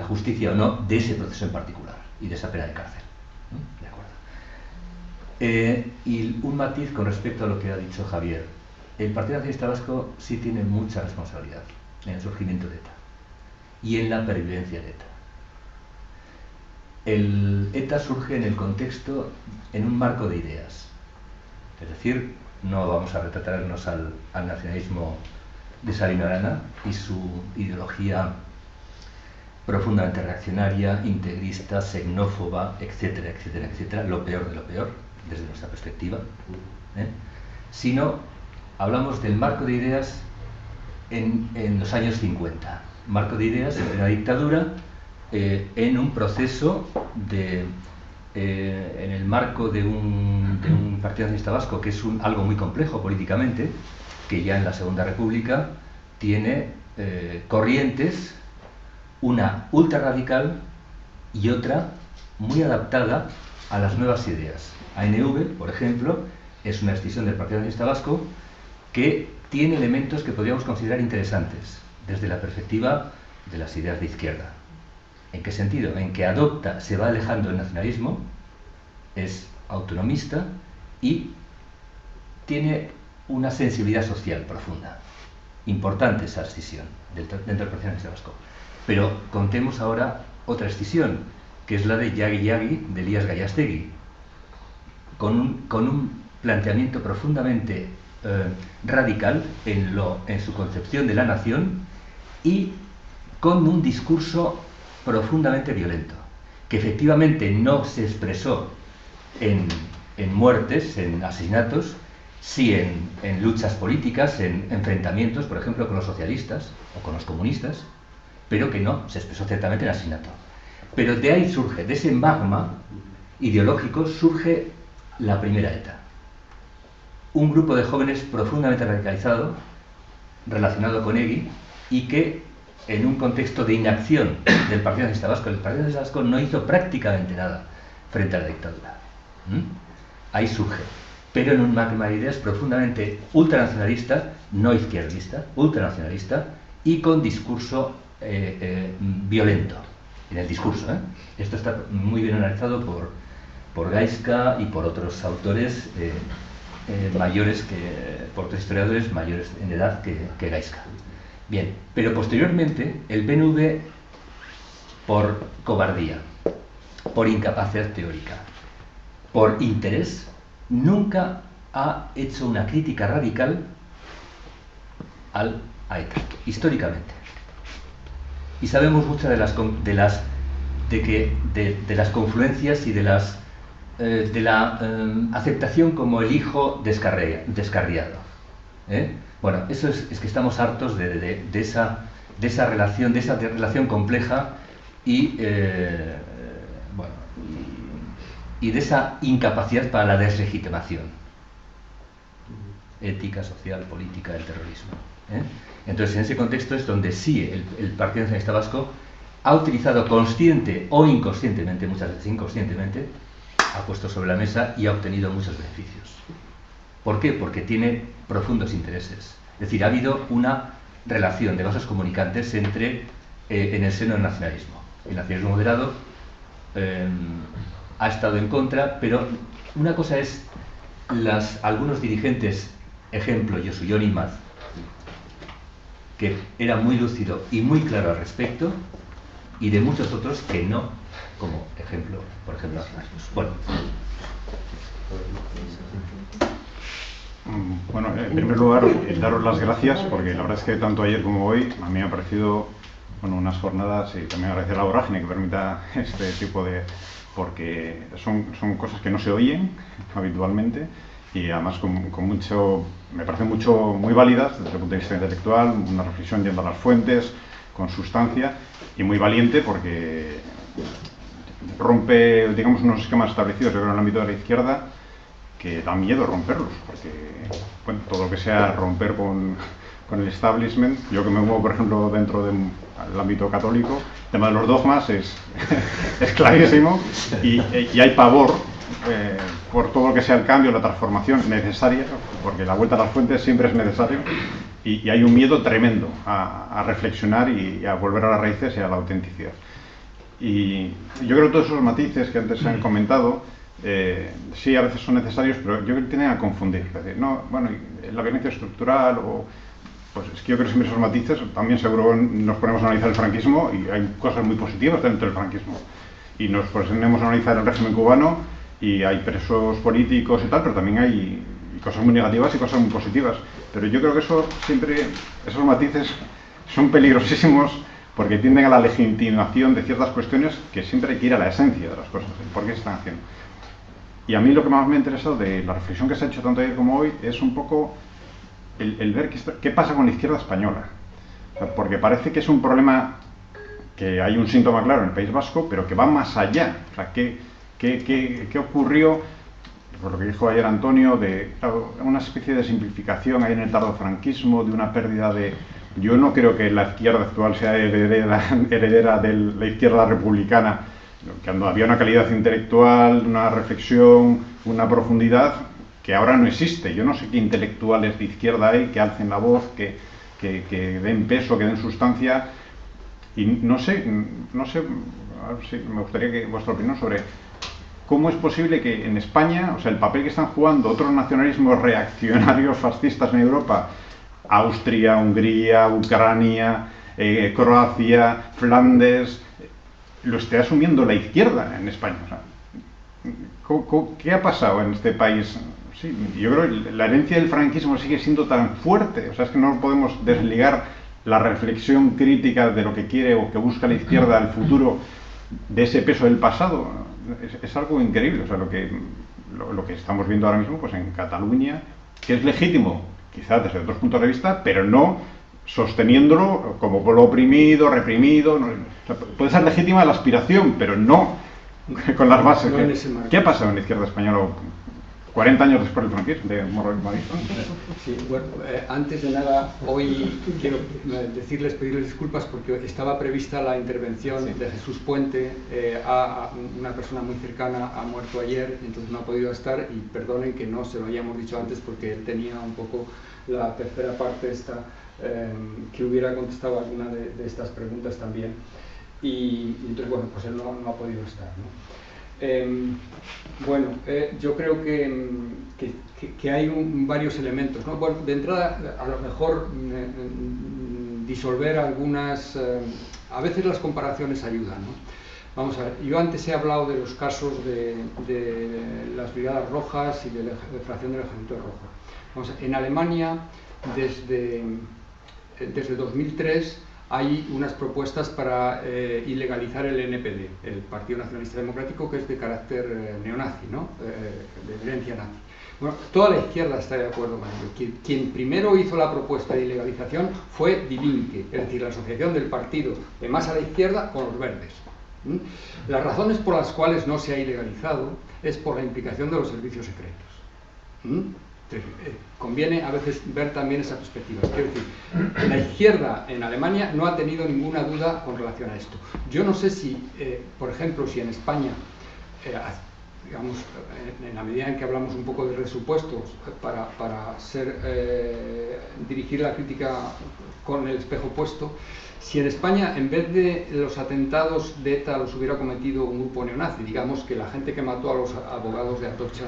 justicia o no de ese proceso en particular y de esa pena de cárcel. ¿De acuerdo? Y un matiz con respecto a lo que ha dicho Javier. El Partido Nacionalista Vasco sí tiene mucha responsabilidad en el surgimiento de ETA y en la pervivencia de ETA. El ETA surge en el contexto, en un marco de ideas. Es decir, no vamos a retratarnos al nacionalismo de Sabino Arana y su ideología profundamente reaccionaria, integrista, xenófoba, etcétera, etcétera, etcétera, lo peor de lo peor, desde nuestra perspectiva, sino hablamos del marco de ideas en los años 50. Marco de ideas en la dictadura, en un proceso en el marco de un Partido Nacionalista Vasco que es algo muy complejo políticamente, que ya en la Segunda República tiene corrientes, una ultra radical y otra muy adaptada a las nuevas ideas. ANV, por ejemplo, es una extensión del Partido Nacionalista Vasco que tiene elementos que podríamos considerar interesantes desde la perspectiva de las ideas de izquierda. ¿En qué sentido? En que se va alejando del nacionalismo, es autonomista y tiene una sensibilidad social profunda. Importante esa escisión dentro del Partido Nacionalista Vasco. Pero contemos ahora otra escisión, que es la de Yagi de Elías Gallástegui, con un planteamiento profundamente radical en su concepción de la nación y con un discurso profundamente violento, que efectivamente no se expresó en muertes, en asesinatos, sí en luchas políticas, en enfrentamientos, por ejemplo, con los socialistas o con los comunistas, pero que no se expresó ciertamente en asesinato. Pero de ahí surge, de ese magma ideológico, surge la primera ETA. Un grupo de jóvenes profundamente radicalizado, relacionado con EGI, y que en un contexto de inacción del Partido Nacionalista Vasco, el Partido Nacionalista Vasco no hizo prácticamente nada frente a la dictadura. Ahí surge, pero en un magma de ideas profundamente ultranacionalista, no izquierdista, ultranacionalista, y con discurso violento, en el discurso. Esto está muy bien analizado por Gaisca y por otros autores mayores, por otros historiadores mayores en edad que Gaisca. Bien, pero posteriormente el PNV, por cobardía, por incapacidad teórica, por interés, nunca ha hecho una crítica radical a ETA, históricamente. Y sabemos muchas de las confluencias y de la aceptación como el hijo descarriado. Bueno, eso es que estamos hartos de esa relación compleja y de esa incapacidad para la deslegitimación ética, social, política del terrorismo. Entonces, en ese contexto es donde sí el Partido Nacionalista Vasco ha utilizado consciente o inconscientemente, muchas veces inconscientemente, ha puesto sobre la mesa y ha obtenido muchos beneficios. ¿Por qué? Porque tiene profundos intereses. Es decir, ha habido una relación de vasos comunicantes en el seno del nacionalismo. El nacionalismo moderado ha estado en contra, pero una cosa es algunos dirigentes, ejemplo, Yosuyon Imaz, que era muy lúcido y muy claro al respecto, y de muchos otros que no, como ejemplo, por ejemplo, Bueno. Bueno, en primer lugar, daros las gracias, porque la verdad es que tanto ayer como hoy a mí me ha parecido bueno, unas jornadas, y también agradecer la vorágine que permita este tipo de... porque son cosas que no se oyen habitualmente y además con mucho, me parecen muy válidas desde el punto de vista intelectual, una reflexión yendo a las fuentes, con sustancia, y muy valiente porque rompe, digamos, unos esquemas establecidos, yo creo, en el ámbito de la izquierda, que da miedo romperlos, porque, bueno, todo lo que sea romper con el establishment, yo que me muevo, por ejemplo, dentro del ámbito católico, el tema de los dogmas es clarísimo, y hay pavor por todo lo que sea el cambio, la transformación necesaria, porque la vuelta a las fuentes siempre es necesario, y hay un miedo tremendo a reflexionar y a volver a las raíces y a la autenticidad. Y yo creo que todos esos matices que antes se han comentado, sí, a veces son necesarios, pero yo creo que tienden a confundir. Es decir, no, bueno, la violencia estructural, pues es que yo creo que siempre esos matices, también seguro nos ponemos a analizar el franquismo y hay cosas muy positivas dentro del franquismo. Y nos ponemos a analizar el régimen cubano y hay presos políticos y tal, pero también hay cosas muy negativas y cosas muy positivas. Pero yo creo que eso siempre, esos matices son peligrosísimos porque tienden a la legitimación de ciertas cuestiones que siempre hay que ir a la esencia de las cosas, por qué se están haciendo. Y a mí lo que más me ha interesado de la reflexión que se ha hecho tanto ayer como hoy es un poco el ver qué pasa con la izquierda española. O sea, porque parece que es un problema, que hay un síntoma claro en el País Vasco, pero que va más allá. O sea, ¿qué ocurrió? Por lo que dijo ayer Antonio, de una especie de simplificación ahí en el tardofranquismo, de una pérdida de... Yo no creo que la izquierda actual sea heredera de la izquierda republicana, que había una calidad intelectual, una reflexión, una profundidad que ahora no existe. Yo no sé qué intelectuales de izquierda hay que alcen la voz, que den peso, que den sustancia, y no sé, a ver si me gustaría que vuestra opinión sobre cómo es posible que en España, o sea, el papel que están jugando otros nacionalismos reaccionarios fascistas en Europa, Austria, Hungría, Ucrania, Croacia, Flandes, lo esté asumiendo la izquierda en España. O sea, ¿qué ha pasado en este país? Sí, yo creo que la herencia del franquismo sigue siendo tan fuerte, o sea, es que no podemos desligar la reflexión crítica de lo que quiere o que busca la izquierda al futuro de ese peso del pasado. Es algo increíble, o sea, lo que estamos viendo ahora mismo pues en Cataluña, que es legítimo, quizás desde otros puntos de vista, pero no sosteniéndolo como pueblo oprimido, reprimido. No, o sea, puede ser legítima la aspiración, pero no con las bases. ¿Qué ha pasado en la izquierda española 40 años después del franquismo, de Morro y Marisol? Sí, bueno, antes de nada, hoy quiero pedirles disculpas porque estaba prevista la intervención de Jesús Puente. A una persona muy cercana ha muerto ayer, entonces no ha podido estar, y perdonen que no se lo hayamos dicho antes porque él tenía un poco la tercera parte esta, que hubiera contestado alguna de estas preguntas también, y entonces, bueno, pues él no ha podido estar, ¿no? Bueno, yo creo que hay varios elementos, ¿no? Bueno, de entrada, a lo mejor disolver algunas... a veces las comparaciones ayudan, ¿no? Vamos a ver, yo antes he hablado de los casos de las Brigadas Rojas y de la fracción del Ejército Rojo. Vamos a ver, en Alemania, desde 2003, hay unas propuestas para ilegalizar el NPD, el Partido Nacionalista Democrático, que es de carácter neonazi, ¿no? De herencia nazi. Bueno, toda la izquierda está de acuerdo con ello. Quien primero hizo la propuesta de ilegalización fue Die Linke, es decir, la asociación del partido de más a la izquierda con los verdes. Las razones por las cuales no se ha ilegalizado es por la implicación de los servicios secretos. Conviene a veces ver también esa perspectiva. Quiero decir, la izquierda en Alemania no ha tenido ninguna duda con relación a esto. Yo no sé si, por ejemplo, si en España, digamos, en la medida en que hablamos un poco de presupuestos para dirigir la crítica con el espejo puesto, si en España, en vez de los atentados de ETA los hubiera cometido un grupo neonazi, digamos que la gente que mató a los abogados de Atocha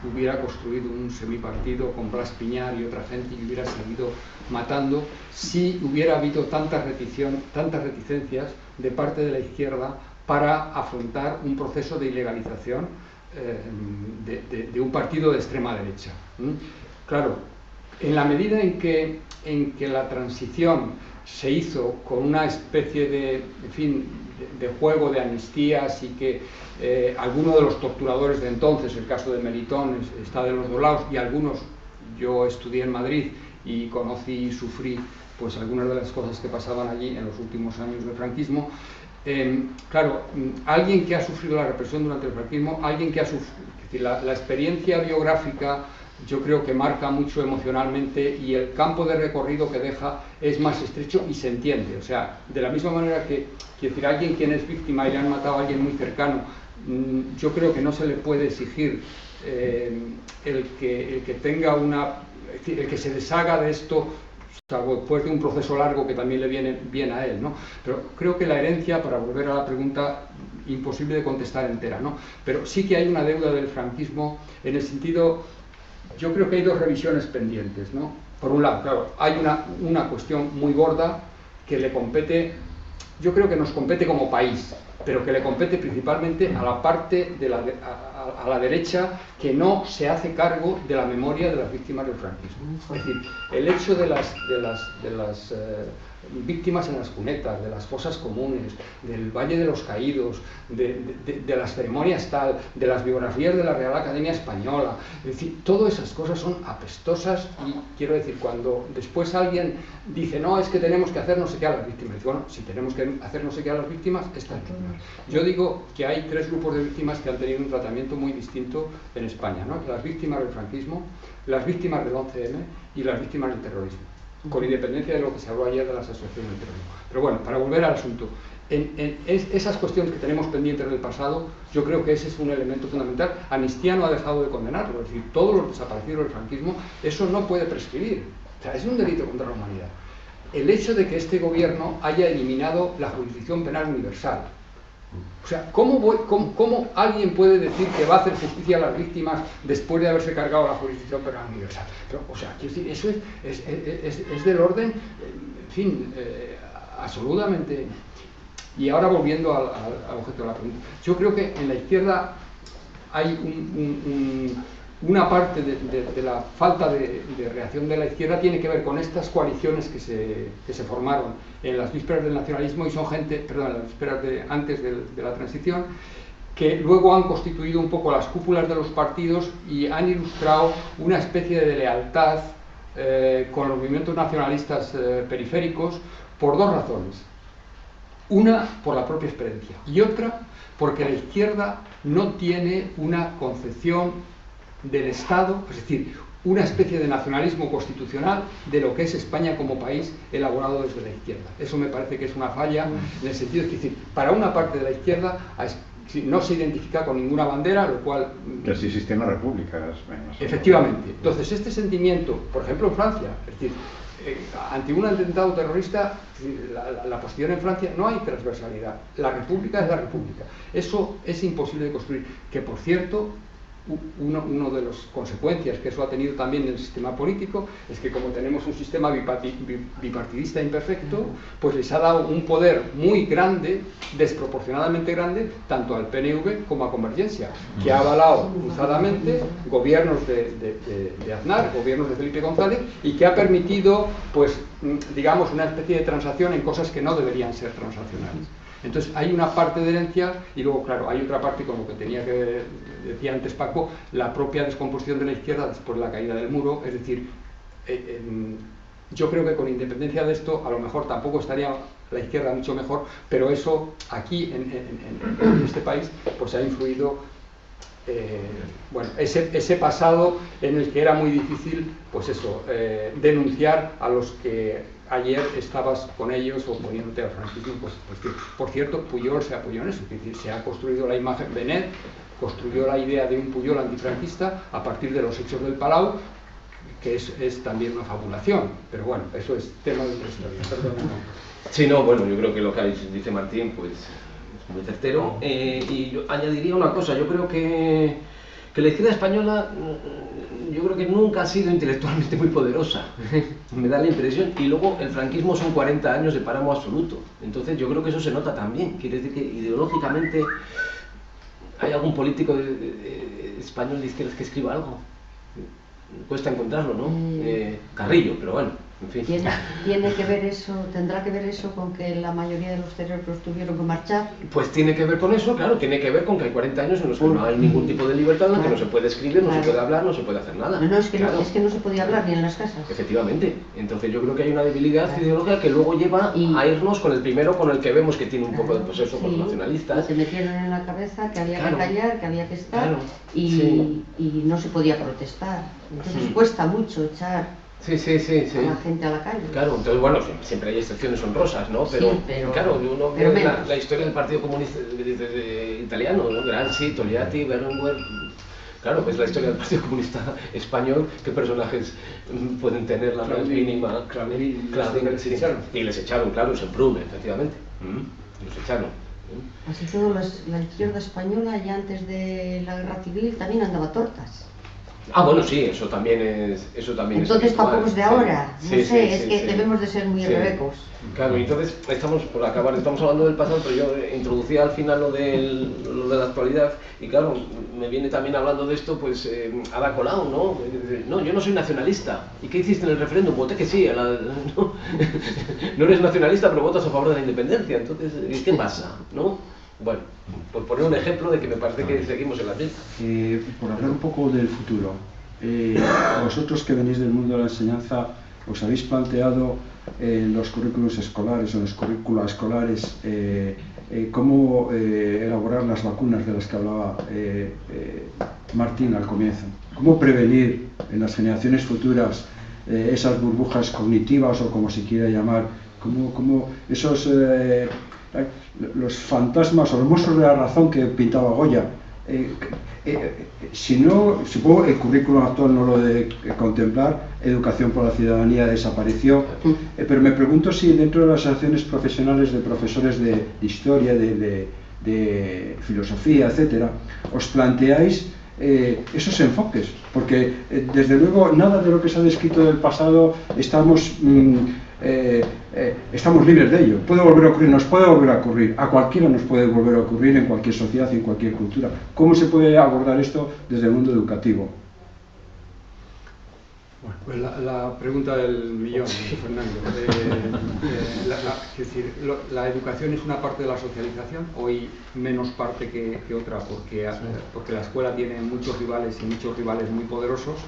hubiera construido un semipartido con Blas Piñar y otra gente y hubiera seguido matando, si hubiera habido tantas reticencias de parte de la izquierda para afrontar un proceso de ilegalización de un partido de extrema derecha. Claro, en la medida en que la transición se hizo con una especie de, en fin, de juego de amnistías y que algunos de los torturadores de entonces, el caso de Melitón está de los dos lados, y algunos, yo estudié en Madrid y conocí y sufrí pues algunas de las cosas que pasaban allí en los últimos años del franquismo. Claro, alguien que ha sufrido la represión durante el franquismo, alguien que ha sufrido, es decir, la experiencia biográfica yo creo que marca mucho emocionalmente, y el campo de recorrido que deja es más estrecho y se entiende. O sea, de la misma manera que, quiero decir, alguien quien es víctima y le han matado a alguien muy cercano, yo creo que no se le puede exigir el que tenga una, es decir, el que se deshaga de esto, salvo después de un proceso largo que también le viene bien a él, ¿no? Pero creo que la herencia, para volver a la pregunta, imposible de contestar entera, ¿no? Pero sí que hay una deuda del franquismo en el sentido, yo creo que hay dos revisiones pendientes, ¿no? Por un lado, claro, hay una cuestión muy gorda que le compete, yo creo que nos compete como país, pero que le compete principalmente a la parte de a la derecha que no se hace cargo de la memoria de las víctimas del franquismo. Es decir, el hecho de las víctimas en las cunetas, de las fosas comunes, del Valle de los Caídos, de las ceremonias tal, de las biografías de la Real Academia Española, es decir, todas esas cosas son apestosas, y quiero decir, cuando después alguien dice, no, es que tenemos que hacer no sé qué a las víctimas, digo, bueno, si tenemos que hacer no sé qué a las víctimas, estas víctimas. Yo digo que hay tres grupos de víctimas que han tenido un tratamiento muy distinto en España, ¿no? Las víctimas del franquismo, las víctimas del 11M y las víctimas del terrorismo, con independencia de lo que se habló ayer de las asociaciones del terrorismo. Pero bueno, para volver al asunto, esas cuestiones que tenemos pendientes del pasado, yo creo que ese es un elemento fundamental. Amnistía no ha dejado de condenarlo, es decir, todos los desaparecidos del franquismo, eso no puede prescribir, o sea, es un delito contra la humanidad. El hecho de que este gobierno haya eliminado la jurisdicción penal universal, o sea, ¿cómo alguien puede decir que va a hacer justicia a las víctimas después de haberse cargado la jurisdicción penal universal? Pero, o sea, quiero decir, eso es del orden, en fin, absolutamente. Y ahora volviendo al objeto de la pregunta, yo creo que en la izquierda hay una parte de la falta de reacción de la izquierda tiene que ver con estas coaliciones que se formaron en las vísperas del nacionalismo, y son gente, perdón, en las vísperas antes de la transición, que luego han constituido un poco las cúpulas de los partidos y han ilustrado una especie de lealtad con los movimientos nacionalistas periféricos por dos razones. Una, por la propia experiencia, y otra, porque la izquierda no tiene una concepción del Estado, es decir, una especie de nacionalismo constitucional de lo que es España como país elaborado desde la izquierda. Eso me parece que es una falla, en el sentido de que, es decir, para una parte de la izquierda no se identifica con ninguna bandera, lo cual... Que sí existían las repúblicas. Efectivamente. Entonces, este sentimiento, por ejemplo en Francia, es decir, ante un atentado terrorista, la posición en Francia no hay transversalidad. La república es la república. Eso es imposible de construir. Que, por cierto, una de las consecuencias que eso ha tenido también en el sistema político es que, como tenemos un sistema bipartidista imperfecto, pues les ha dado un poder muy grande, desproporcionadamente grande, tanto al PNV como a Convergencia, que ha avalado cruzadamente gobiernos de Aznar, gobiernos de Felipe González, y que ha permitido, pues, digamos, una especie de transacción en cosas que no deberían ser transaccionales. Entonces hay una parte de herencia, y luego, claro, hay otra parte, como que tenía que decía antes Paco, la propia descomposición de la izquierda después de la caída del muro. Es decir, yo creo que con independencia de esto, a lo mejor tampoco estaría la izquierda mucho mejor, pero eso aquí en este país pues ha influido, bueno, ese pasado en el que era muy difícil, pues eso, denunciar a los que ayer estabas con ellos oponiéndote al franquismo. Pues que, por cierto, Pujol se apoyó en eso, es decir, se ha construido la imagen, Benet construyó la idea de un Pujol antifranquista a partir de los hechos del Palau, que es también una fabulación, pero bueno, eso es tema de otra historia. Perdón. Sí, no, bueno, yo creo que lo que dice Martín, pues, es muy certero. Y yo añadiría una cosa, yo creo que la izquierda española, yo creo que nunca ha sido intelectualmente muy poderosa, me da la impresión, y luego el franquismo son 40 años de páramo absoluto, entonces yo creo que eso se nota también. Quiere decir que ideológicamente hay algún político español de izquierdas que escriba algo, cuesta encontrarlo, ¿no? Carrillo, pero bueno, En fin. ¿Tiene que ver eso, tendrá que ver eso con que la mayoría de los cerebros tuvieron que marchar? Pues tiene que ver con eso, claro, tiene que ver con que hay 40 años en los que no hay ningún tipo de libertad, en los que no se puede escribir, no se puede hablar, no se puede hacer nada. No, es que, claro. es que no se podía hablar ni en las casas. Efectivamente. Entonces yo creo que hay una debilidad ideológica que luego lleva a irnos con el primero, con el que vemos que tiene un poco de poseso con los nacionalistas. Se metieron en la cabeza que había Claro. que callar, que había que estar, Claro. y no se podía protestar. Entonces cuesta mucho echar Sí. a la gente a la calle. Claro, entonces bueno, siempre hay excepciones honrosas, ¿no? Pero, Sí, pero- claro, uno pero ve menos. la historia del Partido Comunista italiano, ¿no? Gramsci, Togliatti, Berlinguer. Claro, ves la historia del Partido Comunista español, qué personajes pueden tener la más mínima. Claverí, Sí. Y les echaron, claro, Semprún, efectivamente. Los echaron. Así todo, la izquierda española ya antes de la guerra civil también andaba tortas. Ah, bueno, sí, eso también es Entonces habitual, tampoco es de sí. ahora, no Sí, sé, sí, es sí, que sí. debemos de ser muy Sí. rebecos. Claro, y entonces estamos, por acabar, estamos hablando del pasado, pero yo introducía al final lo de la actualidad, y claro, me viene también hablando de esto, pues, Ada Colau, ¿no? No, yo no soy nacionalista. ¿Y qué hiciste en el referéndum? Voté que sí. No, no eres nacionalista, pero votas a favor de la independencia. Entonces, ¿qué pasa? ¿No? Bueno, por poner un ejemplo de que me parece que seguimos en la misma. Por hablar un poco del futuro, vosotros que venís del mundo de la enseñanza, ¿os habéis planteado en los currículos escolares o en los currículos escolares cómo elaborar las vacunas de las que hablaba Martín al comienzo? ¿Cómo prevenir en las generaciones futuras esas burbujas cognitivas o como se quiera llamar? ¿Cómo esos los fantasmas o los monstruos de la razón que pintaba Goya? Si no, supongo el currículum actual no lo debe contemplar, Educación por la Ciudadanía desapareció, pero me pregunto si dentro de las asociaciones profesionales de profesores de historia, de filosofía, etcétera, os planteáis esos enfoques, porque desde luego nada de lo que se ha descrito del pasado estamos libres de ello. Puede volver a ocurrir, nos puede volver a ocurrir, a cualquiera nos puede volver a ocurrir en cualquier sociedad y en cualquier cultura. ¿Cómo se puede abordar esto desde el mundo educativo? Bueno, pues la pregunta del millón, Fernando. Es decir, la educación es una parte de la socialización, hoy menos parte que otra, porque la escuela tiene muchos rivales y muchos rivales muy poderosos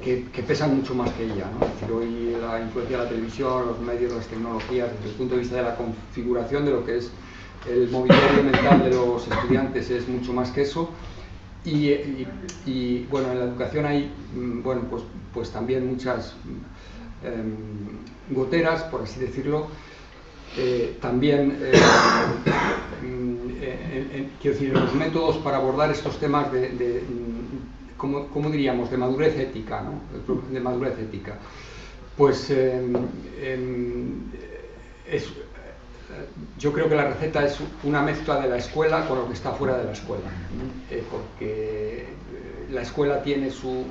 que pesan mucho más que ella, ¿no? Es decir, hoy la influencia de la televisión, los medios, las tecnologías, desde el punto de vista de la configuración de lo que es el mobiliario mental de los estudiantes es mucho más que eso. Y bueno, en la educación hay bueno, pues también muchas goteras, por así decirlo. También quiero decir, los métodos para abordar estos temas ¿cómo diríamos? De madurez ética, ¿no? De madurez ética. Pues yo creo que la receta es una mezcla de la escuela con lo que está fuera de la escuela, porque la escuela tiene su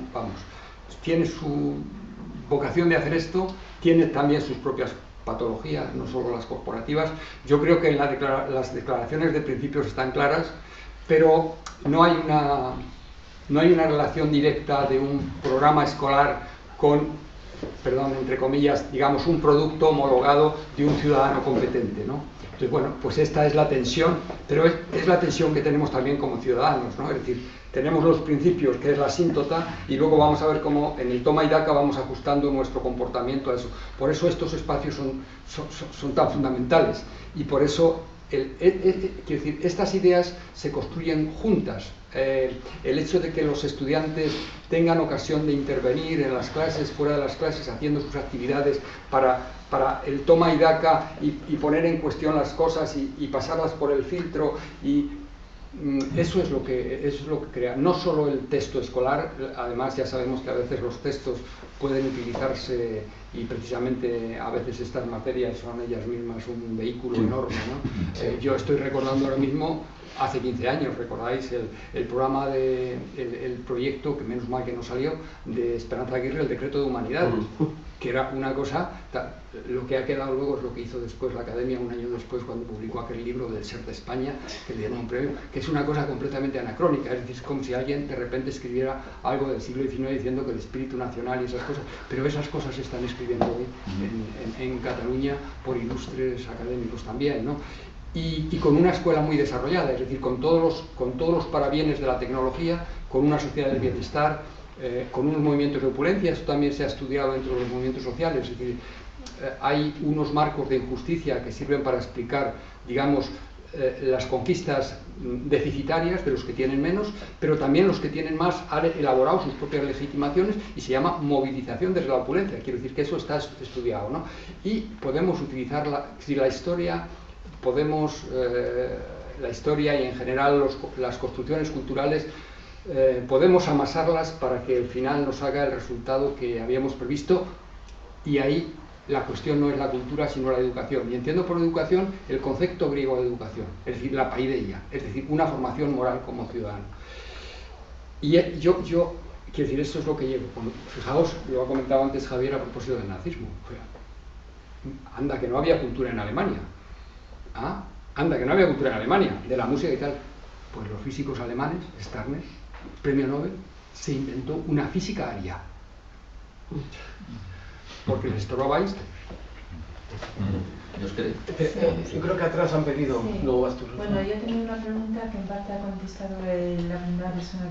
vocación de hacer esto, tiene también sus propias patologías, no solo las corporativas. Yo creo que las declaraciones de principios están claras, pero no hay una relación directa de un programa escolar con, perdón, entre comillas, digamos, un producto homologado de un ciudadano competente, ¿no? Entonces, bueno, pues esta es la tensión, pero es la tensión que tenemos también como ciudadanos, ¿no? Es decir, tenemos los principios, que es la asíntota, y luego vamos a ver cómo en el toma y daca vamos ajustando nuestro comportamiento a eso. Por eso estos espacios son tan fundamentales, y por eso, quiero decir, estas ideas se construyen juntas. El hecho de que los estudiantes tengan ocasión de intervenir en las clases, fuera de las clases, haciendo sus actividades para el toma y daca y poner en cuestión las cosas y pasarlas por el filtro, y eso es lo que crea, no solo el texto escolar. Además ya sabemos que a veces los textos pueden utilizarse, y precisamente a veces estas materias son ellas mismas un vehículo enorme, ¿no? Yo estoy recordando ahora mismo hace 15 años, recordáis el programa el proyecto, que menos mal que no salió, de Esperanza Aguirre, el Decreto de Humanidades, que era una cosa, lo que ha quedado luego es lo que hizo después la Academia, un año después, cuando publicó aquel libro del Ser de España, que le dieron un premio, que es una cosa completamente anacrónica, es decir, es como si alguien de repente escribiera algo del siglo XIX diciendo que el espíritu nacional y esas cosas, pero esas cosas se están escribiendo hoy en Cataluña por ilustres académicos también, ¿no? Y con una escuela muy desarrollada, es decir, con todos los parabienes de la tecnología, con una sociedad del bienestar, con unos movimientos de opulencia. Esto también se ha estudiado dentro de los movimientos sociales, es decir, hay unos marcos de injusticia que sirven para explicar, digamos, las conquistas deficitarias de los que tienen menos, pero también los que tienen más han elaborado sus propias legitimaciones y se llama movilización desde la opulencia. Quiero decir que eso está estudiado, ¿no? Y podemos utilizar la historia, la historia y en general las construcciones culturales, podemos amasarlas para que al final nos haga el resultado que habíamos previsto, y ahí la cuestión no es la cultura sino la educación, y entiendo por educación el concepto griego de educación, es decir, la paideia, es decir, una formación moral como ciudadano. Y yo quiero decir, esto es lo que llevo. Fijaos, lo ha comentado antes Javier a propósito del nazismo, anda que no había cultura en Alemania, anda que no había cultura en Alemania, de la música y tal. Pues los físicos alemanes, Stirner, premio Nobel, se inventó una física aria, porque les estorbaba Einstein. Yo creo que atrás han pedido, sí. luego vas tú. Bueno, yo tenía una pregunta que en parte ha contestado la primera persona.